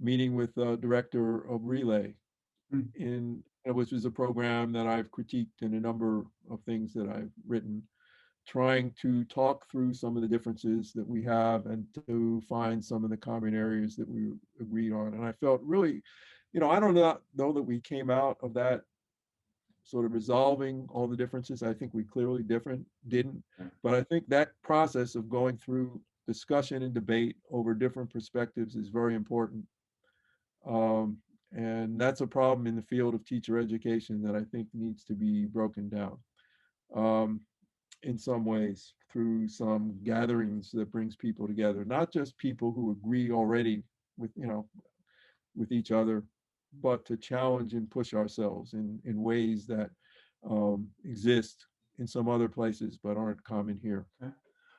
meeting with the director of Relay, Mm. which is a program that I've critiqued in a number of things that I've written, trying to talk through some of the differences that we have and to find some of the common areas that we agreed on. And I felt really, I don't know that we came out of that sort of resolving all the differences. I think we clearly didn't. But I think that process of going through discussion and debate over different perspectives is very important. Um, and that's a problem in the field of teacher education that I think needs to be broken down um, in some ways through some gatherings that brings people together, not just people who agree already with, with each other, but to challenge and push ourselves in ways that exist in some other places but aren't common here. Okay.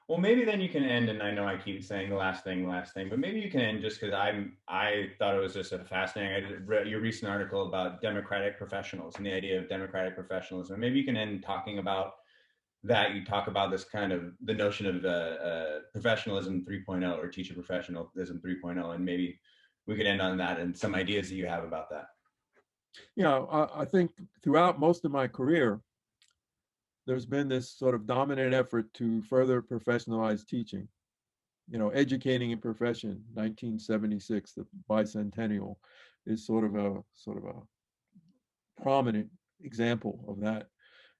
Well, maybe then you can end, and I know I keep saying the last thing, but maybe you can end just because I thought it was just a fascinating. I read your recent article about democratic professionals and the idea of democratic professionalism. Maybe you can end talking about that. You talk about this kind of the notion of professionalism 3.0 or teacher professionalism 3.0, and maybe we could end on that and some ideas that you have about that. I think throughout most of my career, there's been this sort of dominant effort to further professionalize teaching. Educating in profession, 1976, the bicentennial, is sort of a prominent example of that.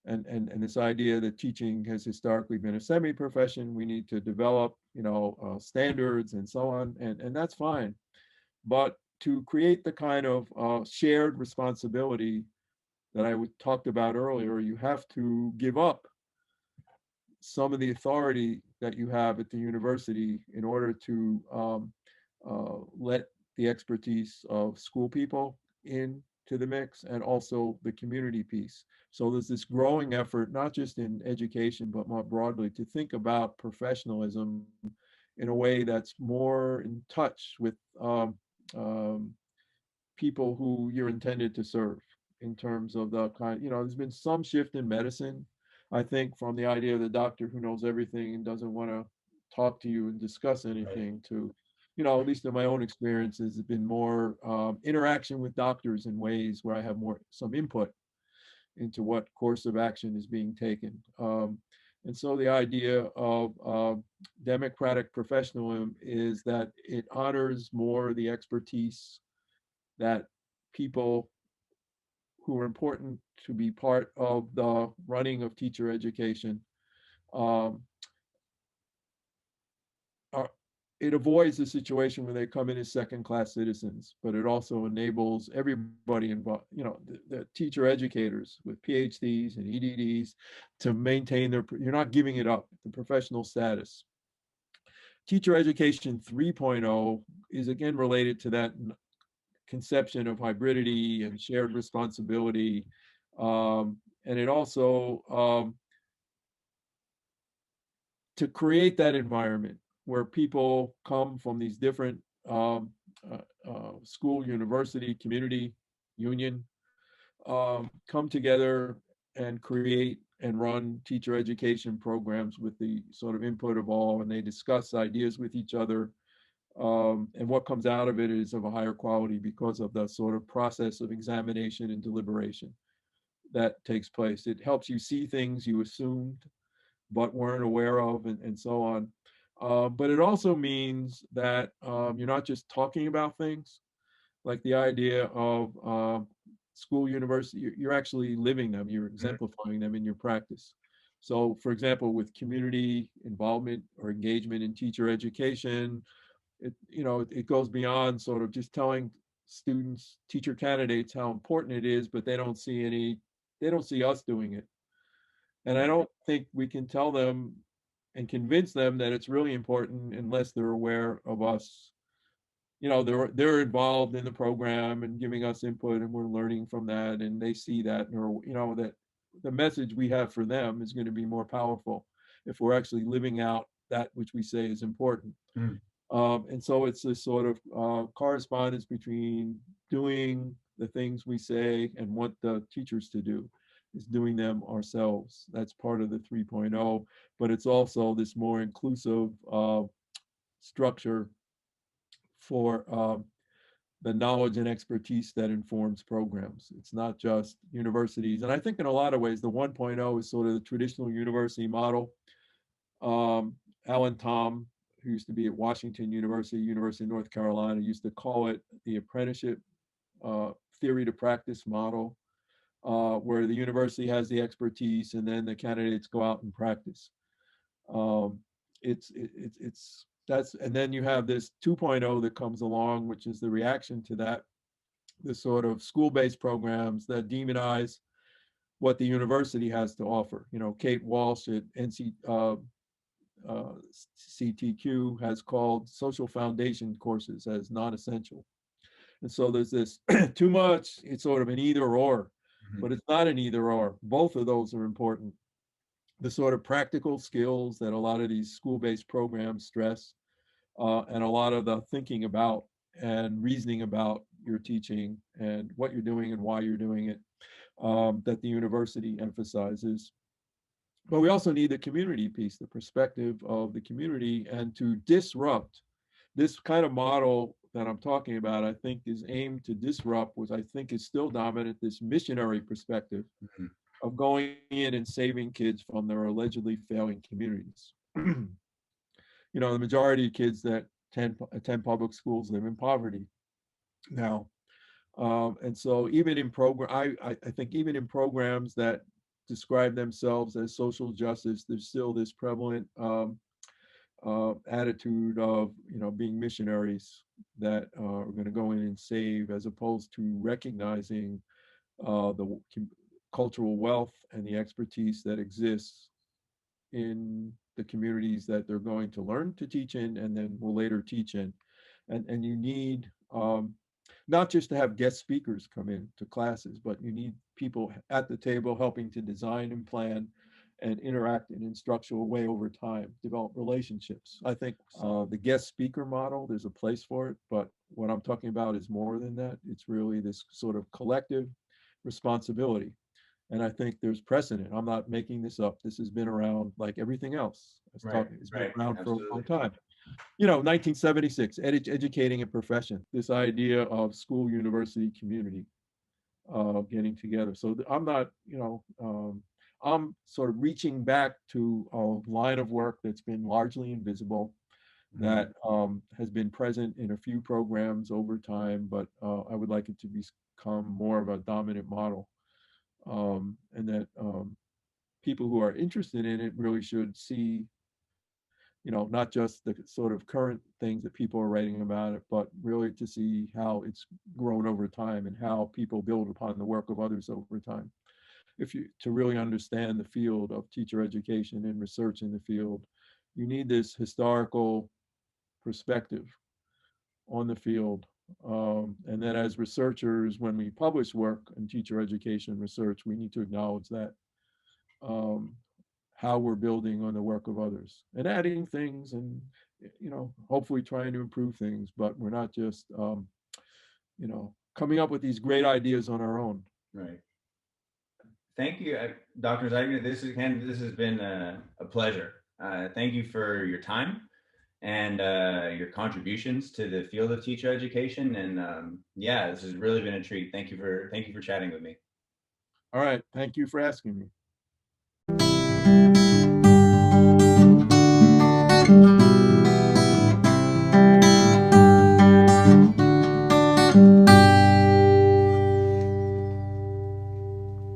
And this idea that teaching has historically been a semi-profession, we need to develop, standards and so on, and that's fine. But to create the kind of shared responsibility that I talked about earlier, you have to give up some of the authority that you have at the university in order to let the expertise of school people into the mix and also the community piece. So there's this growing effort, not just in education, but more broadly, to think about professionalism in a way that's more in touch with um, people who you're intended to serve in terms of the kind, there's been some shift in medicine, I think, from the idea of the doctor who knows everything and doesn't want to talk to you and discuss Right. anything to, at least in my own experiences, it's been more interaction with doctors in ways where I have some input into what course of action is being taken. And so the idea of democratic professionalism is that it honors more the expertise that people who are important to be part of the running of teacher education. Um, are, it avoids the situation where they come in as second-class citizens, but it also enables everybody involved, the teacher educators with PhDs and EDDs to maintain you're not giving it up, the professional status. Teacher Education 3.0 is again related to that conception of hybridity and shared responsibility. And it also, to create that environment where people come from these different school, university, community, union, come together and create and run teacher education programs with the sort of input of all, and they discuss ideas with each other. And what comes out of it is of a higher quality because of the sort of process of examination and deliberation that takes place. It helps you see things you assumed but weren't aware of, and so on. But it also means that you're not just talking about things, like the idea of school, university, you're actually living them, you're exemplifying them in your practice. So, for example, with community involvement or engagement in teacher education, it goes beyond sort of just telling students, teacher candidates, how important it is, but they don't see us doing it. And I don't think we can tell them and convince them that it's really important unless they're aware of us. They're involved in the program and giving us input, and we're learning from that, and they see that, or that the message we have for them is going to be more powerful if we're actually living out that which we say is important. Mm. And so it's this sort of correspondence between doing the things we say and what the teachers to do is doing them ourselves. That's part of the 3.0, but it's also this more inclusive structure for the knowledge and expertise that informs programs. It's not just universities. And I think in a lot of ways, the 1.0 is sort of the traditional university model. Alan Tom, who used to be at Washington University, University of North Carolina, used to call it the apprenticeship theory to practice model, where the university has the expertise and then the candidates go out and practice. And then you have this 2.0 that comes along, which is the reaction to that, the sort of school-based programs that demonize what the university has to offer. Kate Walsh at CTQ has called social foundation courses as non-essential. And so there's this too much, it's sort of an either or, but it's not an either or. Both of those are important. The sort of practical skills that a lot of these school-based programs stress, and a lot of the thinking about and reasoning about your teaching and what you're doing and why you're doing it, that the university emphasizes. But we also need the community piece, the perspective of the community, and to disrupt this kind of model that I'm talking about. I think is aimed to disrupt what I think is still dominant, this missionary perspective of going in and saving kids from their allegedly failing communities. The majority of kids that attend public schools live in poverty now. And so even in I think even in programs that describe themselves as social justice, there's still this prevalent attitude of being missionaries that are going to go in and save, as opposed to recognizing the cultural wealth and the expertise that exists in the communities that they're going to learn to teach in and then will later teach in. And you need not just to have guest speakers come in to classes, but you need people at the table helping to design and plan and interact in an instructional way over time, develop relationships. I think the guest speaker model, there's a place for it, but what I'm talking about is more than that. It's really this sort of collective responsibility. And I think there's precedent. I'm not making this up. This has been around like everything else. It's been around for a long time. 1976, educating a profession, this idea of school, university, community getting together. So I'm not, I'm sort of reaching back to a line of work that's been largely invisible, that has been present in a few programs over time, but I would like it to become more of a dominant model. And that people who are interested in it really should see, not just the sort of current things that people are writing about it, but really to see how it's grown over time and how people build upon the work of others over time. To really understand the field of teacher education and research in the field, you need this historical perspective on the field. And that as researchers, when we publish work in teacher education research, we need to acknowledge that, how we're building on the work of others and adding things and, hopefully trying to improve things, but we're not just, coming up with these great ideas on our own. Right. Thank you, Dr. Zeichner. This has been a pleasure. Thank you for your time and your contributions to the field of teacher education. And this has really been a treat. Thank you for chatting with me. All right. Thank you for asking me.